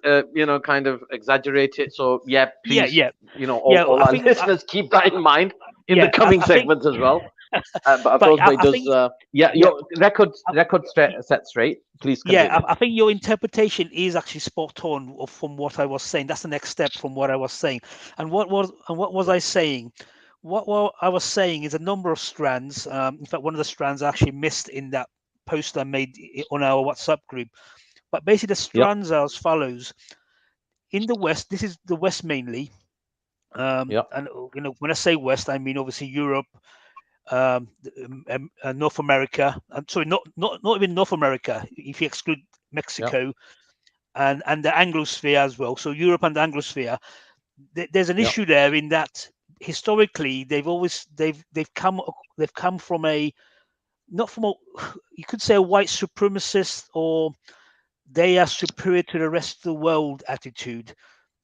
S1: kind of exaggerate it. So yeah,
S2: Yeah,
S1: please,
S2: yeah,
S1: all
S2: I
S1: our
S2: think.
S1: listeners keep that in mind in the
S2: Yeah,
S1: coming
S2: I think.
S1: segments as well. But
S2: But
S1: Afrozbay
S2: I
S1: does.
S2: think.
S1: Yeah,
S2: Yeah,
S1: your record set straight. Please
S2: yeah,
S1: continue.
S2: I think your interpretation is actually spot on from what I was saying. That's the next step from what I was saying. And what was I saying? What I was saying is a number of strands. In fact, one of the strands I actually missed in that post I made on our WhatsApp group. But basically, the strands are as follows: in the West, this is the West mainly. And when I say West, I mean obviously Europe, North America. I'm sorry, not even North America. If you exclude Mexico and the Anglosphere as well. So Europe and the Anglosphere. There's an issue there in that historically they've come from a not from a you could say a white supremacist or they are superior to the rest of the world attitude,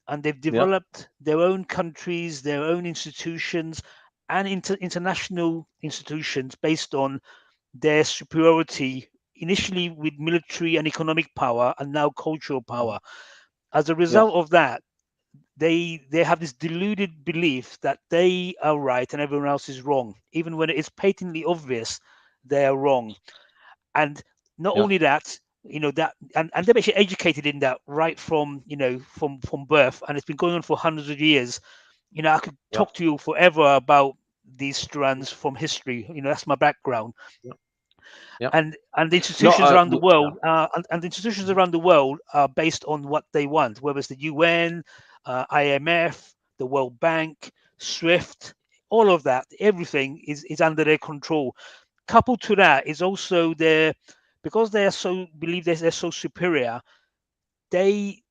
S2: and they've developed their own countries, their own institutions, and international institutions based on their superiority, initially with military and economic power, and now cultural power. As a result of that, they have this deluded belief that they are right and everyone else is wrong, even when it is patently obvious they are wrong. And not only that, that and they're actually educated in that right from from birth, and it's been going on for hundreds of years. I could talk to you forever about these strands from history. That's my background. And the institutions around the world and the institutions around the world are based on what they want, whether it's the UN, IMF, the World Bank, SWIFT, all of that. Everything is under their control. Coupled to that is also because they are so believe they're so superior. The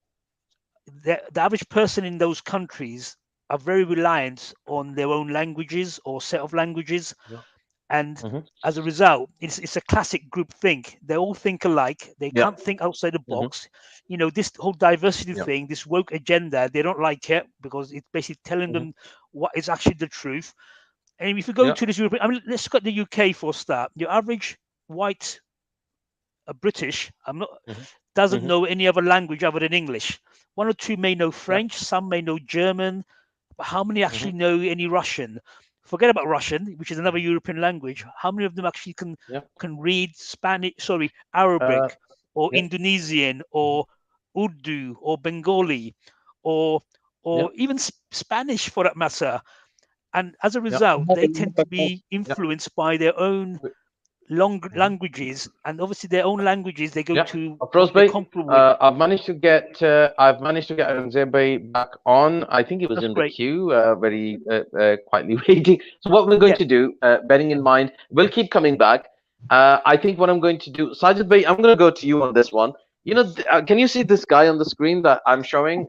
S2: average person in those countries are very reliant on their own languages or set of languages. And as a result, it's a classic group think. They all think alike. They can't think outside the box. This whole diversity thing, this woke agenda, they don't like it because it's basically telling them what is actually the truth. And if you go to this European, let's look at the UK for a start. Your average white British, doesn't know any other language other than English. One or two may know French, some may know German, but how many actually know any Russian? forget about Russian, which is another European language. How many of them actually can read Spanish? Sorry, Arabic or Indonesian or Urdu or Bengali or even Spanish for that matter. And as a result, they tend to be influenced by their own languages, and obviously their own languages they go to what they're comfortable with.
S1: I've managed to get Aurangzeb back on. I think he was in the queue, very quietly waiting. So what we're going to do, bearing in mind, we'll keep coming back. I think what I'm going to do, Sajid Bhai, I'm going to go to you on this one. You know, can you see this guy on the screen that I'm showing?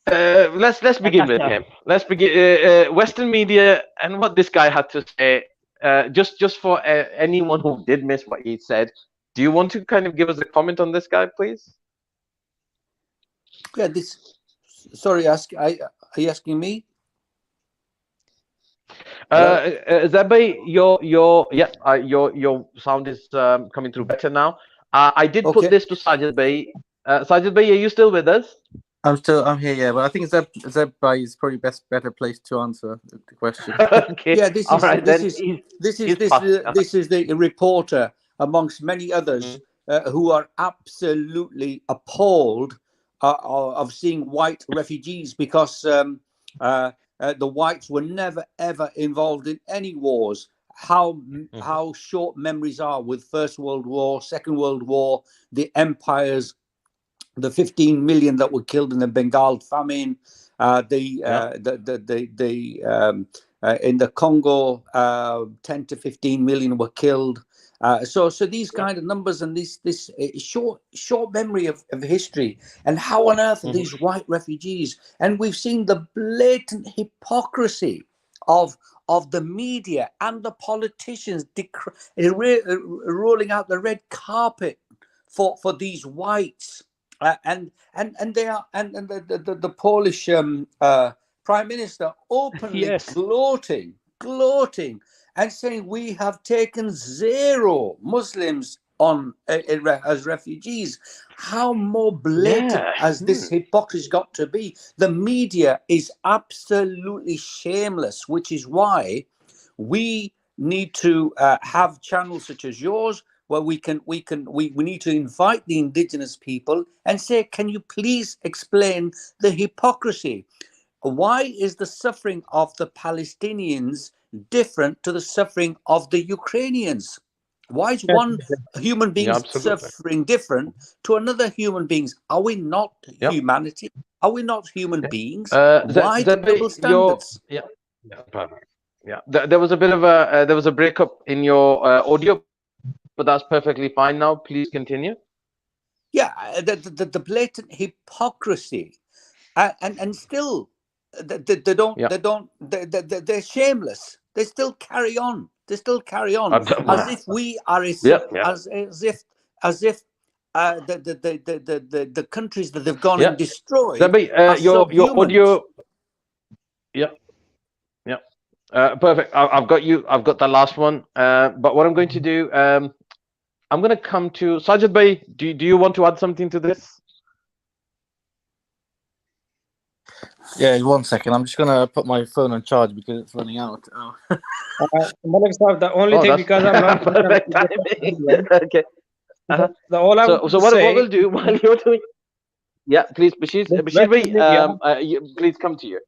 S1: Let's begin with him. Let's begin Western media and what this guy had to say. Just for anyone who did miss what he said, do you want to kind of give us a comment on this guy, please?
S4: Yeah, sorry, are you asking me?
S1: Zabai, your sound is coming through better now. I did put this to Sajid Bhai. Sajid Bhai, are you still with us?
S5: I'm here, yeah, but I think Zeb Bhai is probably better placed to answer the question.
S1: Okay.
S4: Yeah, this is the reporter amongst many others who are absolutely appalled of seeing white refugees, because the whites were never ever involved in any wars. How short memories are with First World War, Second World War, the empires, the 15 million that were killed in the Bengal famine, in the Congo, 10 to 15 million were killed. So these kind of numbers and this short memory of history, and how on earth are these white refugees? And we've seen the blatant hypocrisy of the media and the politicians rolling out the red carpet for these whites. And they are, and the Polish Prime Minister openly gloating and saying we have taken 0 Muslims on as refugees. How more blatant has this hypocrisy got to be? The media is absolutely shameless, which is why we need to have channels such as yours, where we need to invite the indigenous people and say, can you please explain the hypocrisy? Why is the suffering of the Palestinians different to the suffering of the Ukrainians? Why is one human being suffering different to another human beings? Are we not humanity? Are we not human beings? Why the double standards?
S1: Perfect. There was a bit of a breakup in your audio, but that's perfectly fine now. Please continue.
S4: Yeah, the blatant hypocrisy, and still they're shameless. They still carry on. As if we are as if the countries that they've gone and destroyed.
S1: Your audio. Perfect. I've got you. I've got the last one. But what I'm going to do, I'm going to come to Sajid Bhai. Do you want to add something to this?
S5: Yeah, 1 second. I'm just going to put my phone on charge because it's running out.
S3: Malik Saab, the only thing, because I'm not
S1: perfect timing. Okay.
S3: So
S1: what we'll do while you're doing, please, Bashir Bhai, please come to you.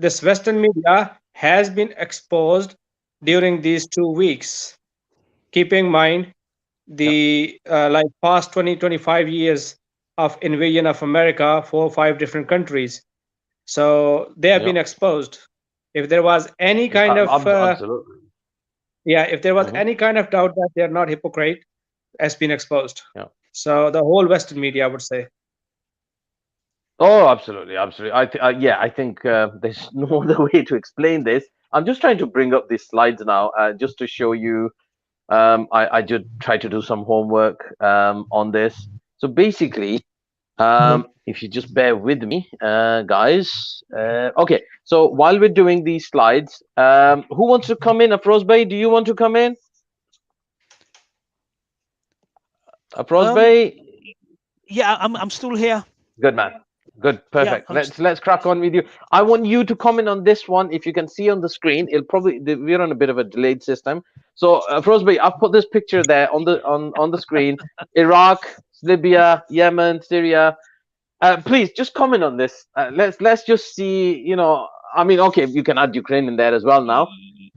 S3: This Western media has been exposed during these 2 weeks. Keep in mind the like past 20-25 years of invasion of America, 4 or 5 different countries. So they have been exposed. If there was any kind of
S1: absolutely.
S3: If there was any kind of doubt that they're not hypocrite, has been exposed. So the whole Western media, I would say.
S1: Oh, absolutely. I think there's no other way to explain this. I'm just trying to bring up these slides now, just to show you. I did try to do some homework on this. So basically, if you just bear with me, guys. Okay. So while we're doing these slides, who wants to come in? Afroz Bhai, do you want to come in? Afroz Bhai?
S2: Yeah, I'm still here.
S1: Good man. Good, perfect.
S2: I'm
S1: Let's crack on with you. I want you to comment on this one. If you can see on the screen, it'll probably we're on a bit of a delayed system. So, Frosby, I've put this picture there on the screen. Iraq, Libya, Yemen, Syria. Please just comment on this. Let's just see. I mean, okay, you can add Ukraine in there as well now.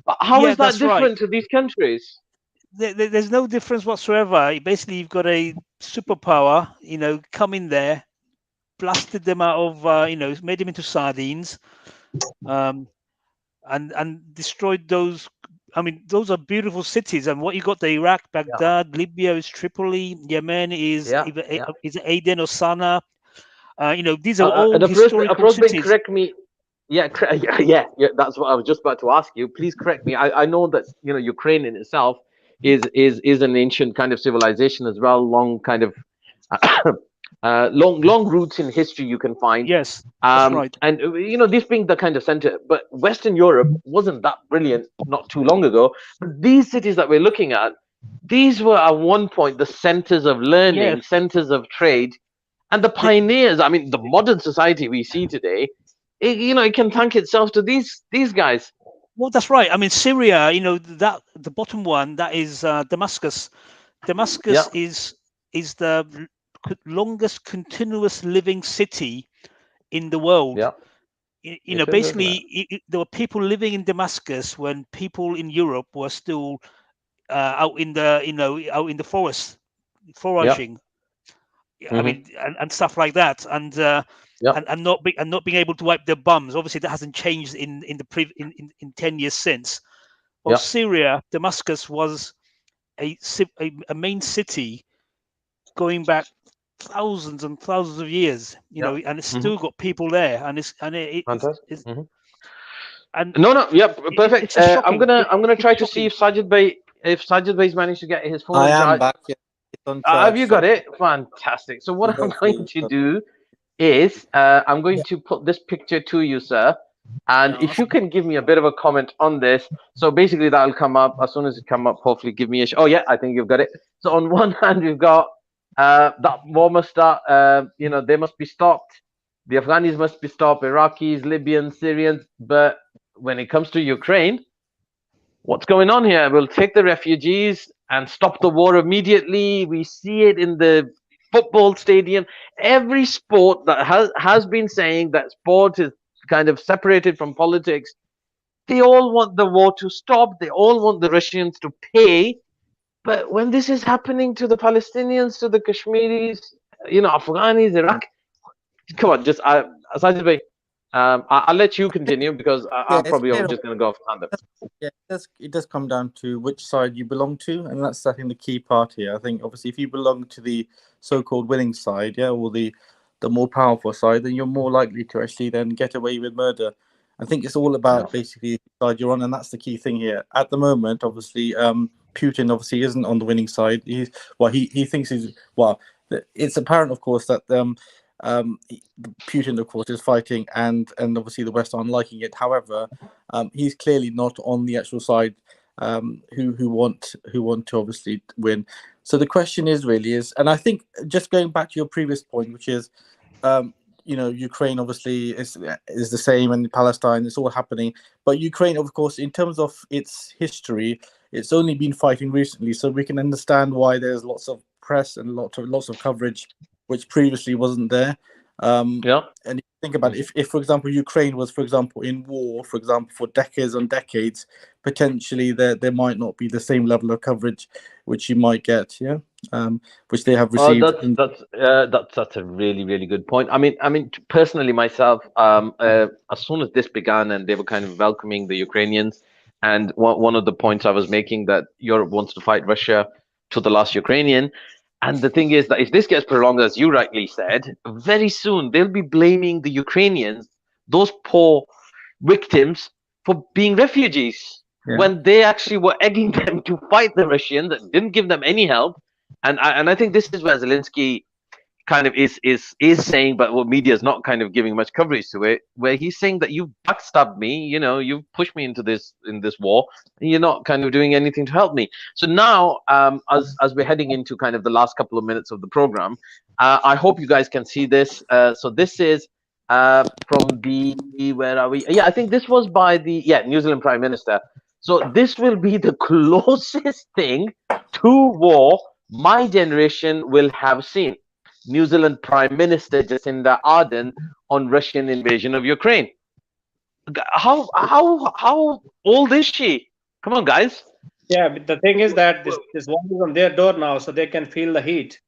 S1: But how
S2: Yeah,
S1: is that
S2: that's right.
S1: different to these countries?
S2: There's no difference whatsoever. Basically, you've got a superpower, come in there, blasted them out of, made them into sardines, and destroyed those. I mean, those are beautiful cities. And what you got, the Iraq, Baghdad, Libya is Tripoli, Yemen is either is Aden or Sana'a. These are all historical cities.
S1: Correct me. Yeah, yeah. That's what I was just about to ask you. Please correct me. I know that Ukraine in itself is an ancient kind of civilization as well. Long kind of long roots in history you can find.
S2: Yes, that's right.
S1: And this being the kind of center, but Western Europe wasn't that brilliant not too long ago. But these cities that we're looking at, these were at one point the centers of learning, centers of trade, and the pioneers. I mean, the modern society we see today, it can thank itself to these guys.
S2: Well, that's right. I mean, Syria, that the bottom one, that is Damascus. Damascus is the longest continuous living city in the world. Basically, there were people living in Damascus when people in Europe were still out in the forest foraging. I mean, and stuff like that, and not being able to wipe their bums. Obviously, that hasn't changed in 10 years since. Well, Syria, Damascus was a main city going back thousands and thousands of years. And it's still got people there, and it's
S1: fantastic. And perfect. I'm gonna try to see if Sajid Bey's managed to get his phone.
S5: I am back. Yeah.
S1: Have you got it? Fantastic. So what I'm going to do is I'm going to put this picture to you, sir. And if you can give me a bit of a comment on this. So basically that'll come up as soon as it come up. Hopefully give me oh yeah, I think you've got it. So on one hand we've got that war must start. They must be stopped. The Afghanis must be stopped. Iraqis, Libyans, Syrians. But when it comes to Ukraine, what's going on here? We'll take the refugees and stop the war immediately. We see it in the football stadium. Every sport that has been saying that sport is kind of separated from politics, they all want the war to stop. They all want the Russians to pay. But when this is happening to the Palestinians, to the Kashmiris, Afghanis, Iraq, come on, just Sajid Bhai, I'll let you continue because I'm probably just going to go off tandem.
S5: Yeah, it does come down to which side you belong to, and that's I think the key part here. I think obviously if you belong to the so-called winning side, or the more powerful side, then you're more likely to actually then get away with murder. I think it's all about basically the side you're on, and that's the key thing here. At the moment, obviously, Putin obviously isn't on the winning side. He thinks it's apparent, of course, that Putin, of course, is fighting, and obviously the West aren't liking it. However, he's clearly not on the actual side who want to obviously win. So the question is, and I think just going back to your previous point, which is, Ukraine obviously is the same, and Palestine, it's all happening. But Ukraine, of course, in terms of its history, it's only been fighting recently, so we can understand why there's lots of press and lots of coverage which previously wasn't there. And if you think about it, if for example Ukraine was, for example, in war, for example, for decades on decades, potentially there might not be the same level of coverage which you might get, which they have received.
S1: That's a really, really good point. I mean, personally myself, as soon as this began and they were kind of welcoming the Ukrainians, and one of the points I was making that Europe wants to fight Russia to the last Ukrainian. And the thing is that if this gets prolonged, as you rightly said, very soon they'll be blaming the Ukrainians, those poor victims, for being refugees, when they actually were egging them to fight the Russians and didn't give them any help. And I think this is where Zelensky kind of is saying, but what media is not kind of giving much coverage to it, where he's saying that you backstabbed me, you pushed me into this war, and you're not kind of doing anything to help me. So now, as we're heading into kind of the last couple of minutes of the program, I hope you guys can see this. So this is from the, where are we? Yeah, I think this was by the New Zealand Prime Minister. So this will be the closest thing to war my generation will have seen. New Zealand Prime Minister Jacinda Ardern on Russian invasion of Ukraine. How old is she? Come on, guys.
S3: Yeah, but the thing is that this war is on their door now, so they can feel the heat.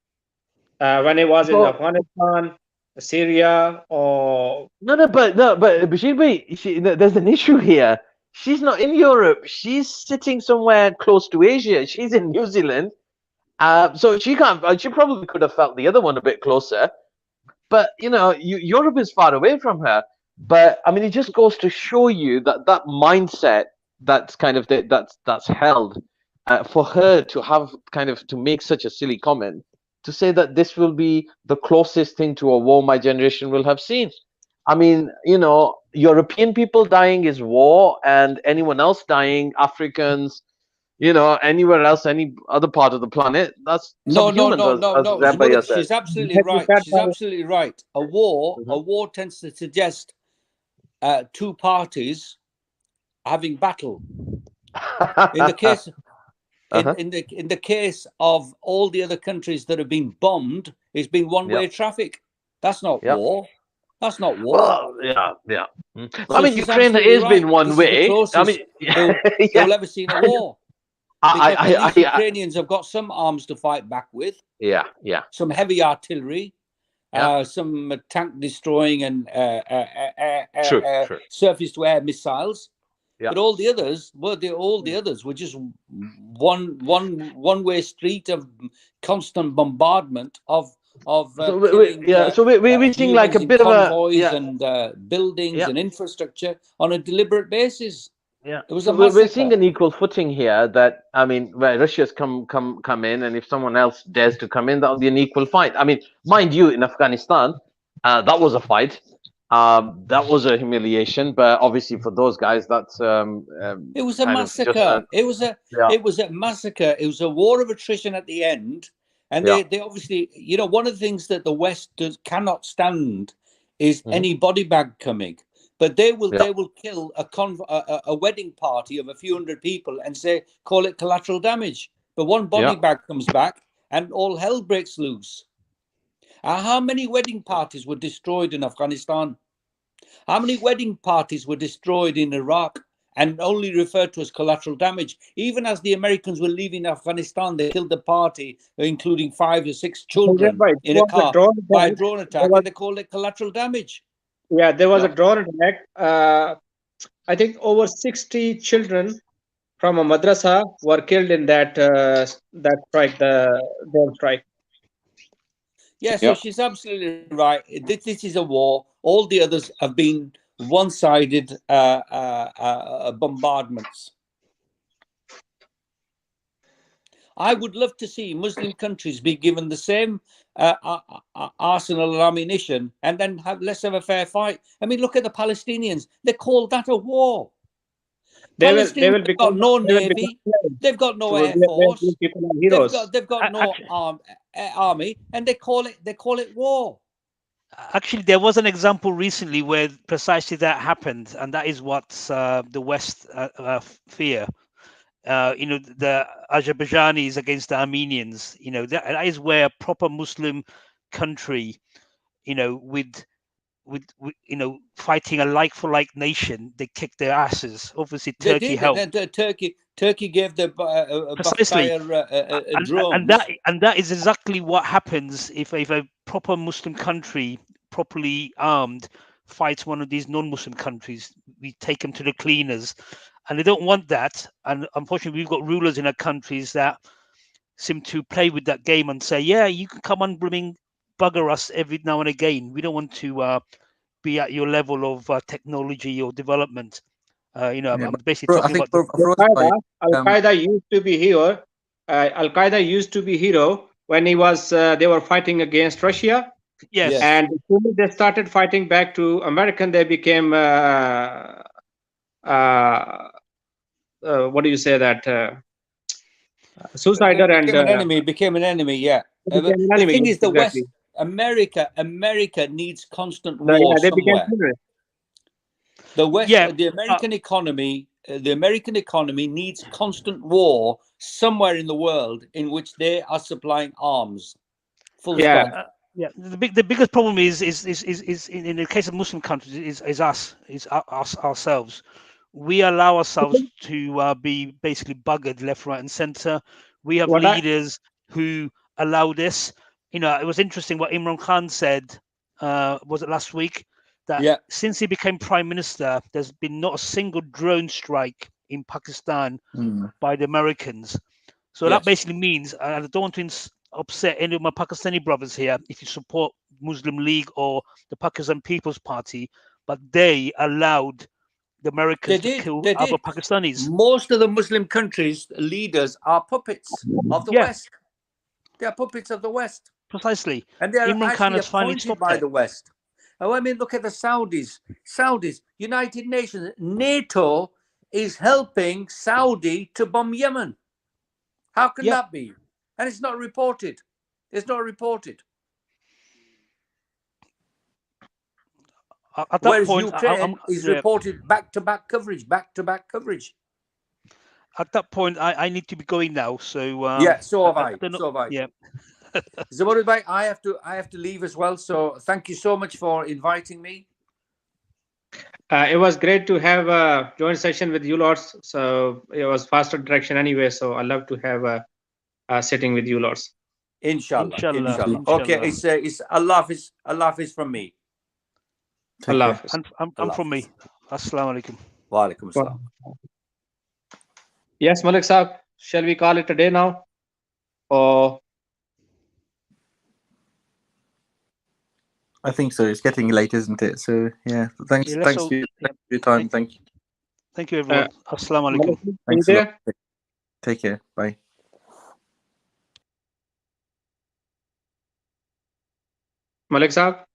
S3: When it was in Afghanistan, Syria, or
S1: but there's an issue here. She's not in Europe. She's sitting somewhere close to Asia. She's in New Zealand. So she can't. She probably could have felt the other one a bit closer, but Europe is far away from her. But I mean, it just goes to show you that mindset that's kind of that's held for her to have kind of to make such a silly comment, to say that this will be the closest thing to a war my generation will have seen. I mean, European people dying is war, and anyone else dying, Africans, anywhere else, any other part of the planet, that's
S4: no.
S1: She's
S4: absolutely right. She's absolutely right. A war tends to suggest two parties having battle. In the case, in the case of all the other countries that have been bombed, it's been one-way traffic. That's not war. That's not war.
S1: Well, yeah. So I mean, Ukraine has been one way. I mean,
S4: they'll ever seen a war. Because Ukrainians have got some arms to fight back with.
S1: Yeah.
S4: Some heavy artillery, some tank destroying and surface-to-air missiles. Yeah. But all the others were just one-way street of constant bombardment of. So
S1: we're seeing like a bit of a
S4: and buildings and infrastructure on a deliberate basis.
S1: Yeah,
S4: it was
S1: we're seeing an equal footing here. That I mean, where Russia's come in, and if someone else dares to come in, that'll be an equal fight. I mean, mind you, in Afghanistan, that was a fight. That was a humiliation, but obviously for those guys, that's
S4: it was a massacre. It was a massacre. It was a war of attrition at the end. And they obviously, one of the things that the West cannot stand is any body bag coming. But they will kill a wedding party of a few hundred people and call it collateral damage. But one body bag comes back and all hell breaks loose. How many wedding parties were destroyed in Afghanistan? How many wedding parties were destroyed in Iraq and only referred to as collateral damage? Even as the Americans were leaving Afghanistan, they killed the party, including 5 or 6 children in a car by a drone attack, and they called it collateral damage.
S3: Yeah, there was a drone attack. I think over 60 children from a madrasa were killed in that strike, the drone strike.
S4: Yeah, so she's absolutely right. This is a war. All the others have been one-sided bombardments. I would love to see Muslim countries be given the same arsenal of ammunition and then let's have a fair fight. I mean, look at the Palestinians. They call that a war. They've got no navy. They've got no air force. They've got no army, and they call it war.
S2: Actually, there was an example recently where precisely that happened, and that is what the West fear. The Azerbaijanis against the Armenians. That is where a proper Muslim country, with fighting a like-for-like nation, they kicked their asses. Obviously, Turkey helped.
S4: Turkey gave the
S2: precisely
S4: drones.
S2: And that is exactly what happens if a proper Muslim country, properly armed, fights one of these non-Muslim countries. We take them to the cleaners, and they don't want that. And unfortunately, we've got rulers in our countries that seem to play with that game and say, "Yeah, you can come and bugger us every now and again. We don't want to be at your level of technology or development." I'm basically talking about
S3: Al-Qaeda used to be here. Al-Qaeda used to be hero when he was they were fighting against Russia.
S2: Yes.
S3: And when they started fighting back to American, they became what do you say that suicider and
S4: became an enemy. Became an enemy. Yeah.
S3: became an
S4: The
S3: enemy,
S4: thing is, the
S3: exactly.
S4: West, America needs constant
S3: Yeah,
S4: war
S3: they became
S4: somewhere.
S3: terrorists.
S4: The West,
S2: Yeah,
S4: the American economy needs constant war somewhere in the world in which they are supplying arms. Full
S3: Yeah.
S4: stop.
S2: yeah. The biggest problem is in the case of Muslim countries is us ourselves. We allow ourselves to be basically buggered left, right, and center. We have
S3: What I-
S2: leaders who allow this. You know, it was interesting what Imran Khan said. Was it last week? That
S4: Yeah.
S2: since he became prime minister, there's been not a single drone strike in Pakistan by the Americans. So
S4: Yes.
S2: that basically means, and I don't want to upset any of my Pakistani brothers here, if you support Muslim League or the Pakistan People's Party, but they allowed the Americans to kill other Pakistanis.
S4: Most of the Muslim countries' leaders are puppets of the West. They are puppets of the West.
S2: Precisely.
S4: And they are
S2: Imran Khan
S4: actually
S2: has finally
S4: appointed
S2: stopped
S4: by
S2: it.
S4: the West. Oh, I mean, look at the Saudis. United Nations, NATO is helping Saudi to bomb Yemen. How can that be? And it's not reported. It's not reported.
S2: At that
S4: Whereas
S2: point,
S4: Ukraine is reported back-to-back coverage.
S2: At that point, I need to be going now. So
S4: yeah, so have I. So have I.
S2: Yeah.
S4: Zamorid Bhai, I have to leave as well. So thank you so much for inviting me.
S3: It was great to have a joint session with you lots. So it was faster direction anyway. So I love to have a sitting with you lots.
S4: Inshallah.
S2: Inshallah.
S4: Okay, it's Allah Hafiz from me.
S3: Allah Hafiz.
S2: I'm from me. Assalamu alaikum.
S4: Wa alaikum assalam.
S3: Yes, Malik Saab, shall we call it a day now? Or
S5: I think so. It's getting late, isn't it? So yeah, thanks for your time. Thank you.
S2: Thank you, everyone. Assalamu alaikum.
S5: Thanks a lot. Take care. Bye.
S3: Malik Saab?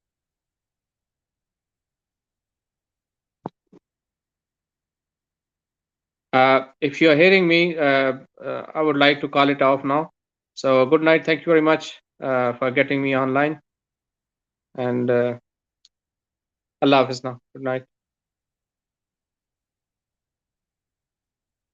S3: If you're hearing me, I would like to call it off now. So good night. Thank you very much for getting me online. And Allah Hafiz now. Good night.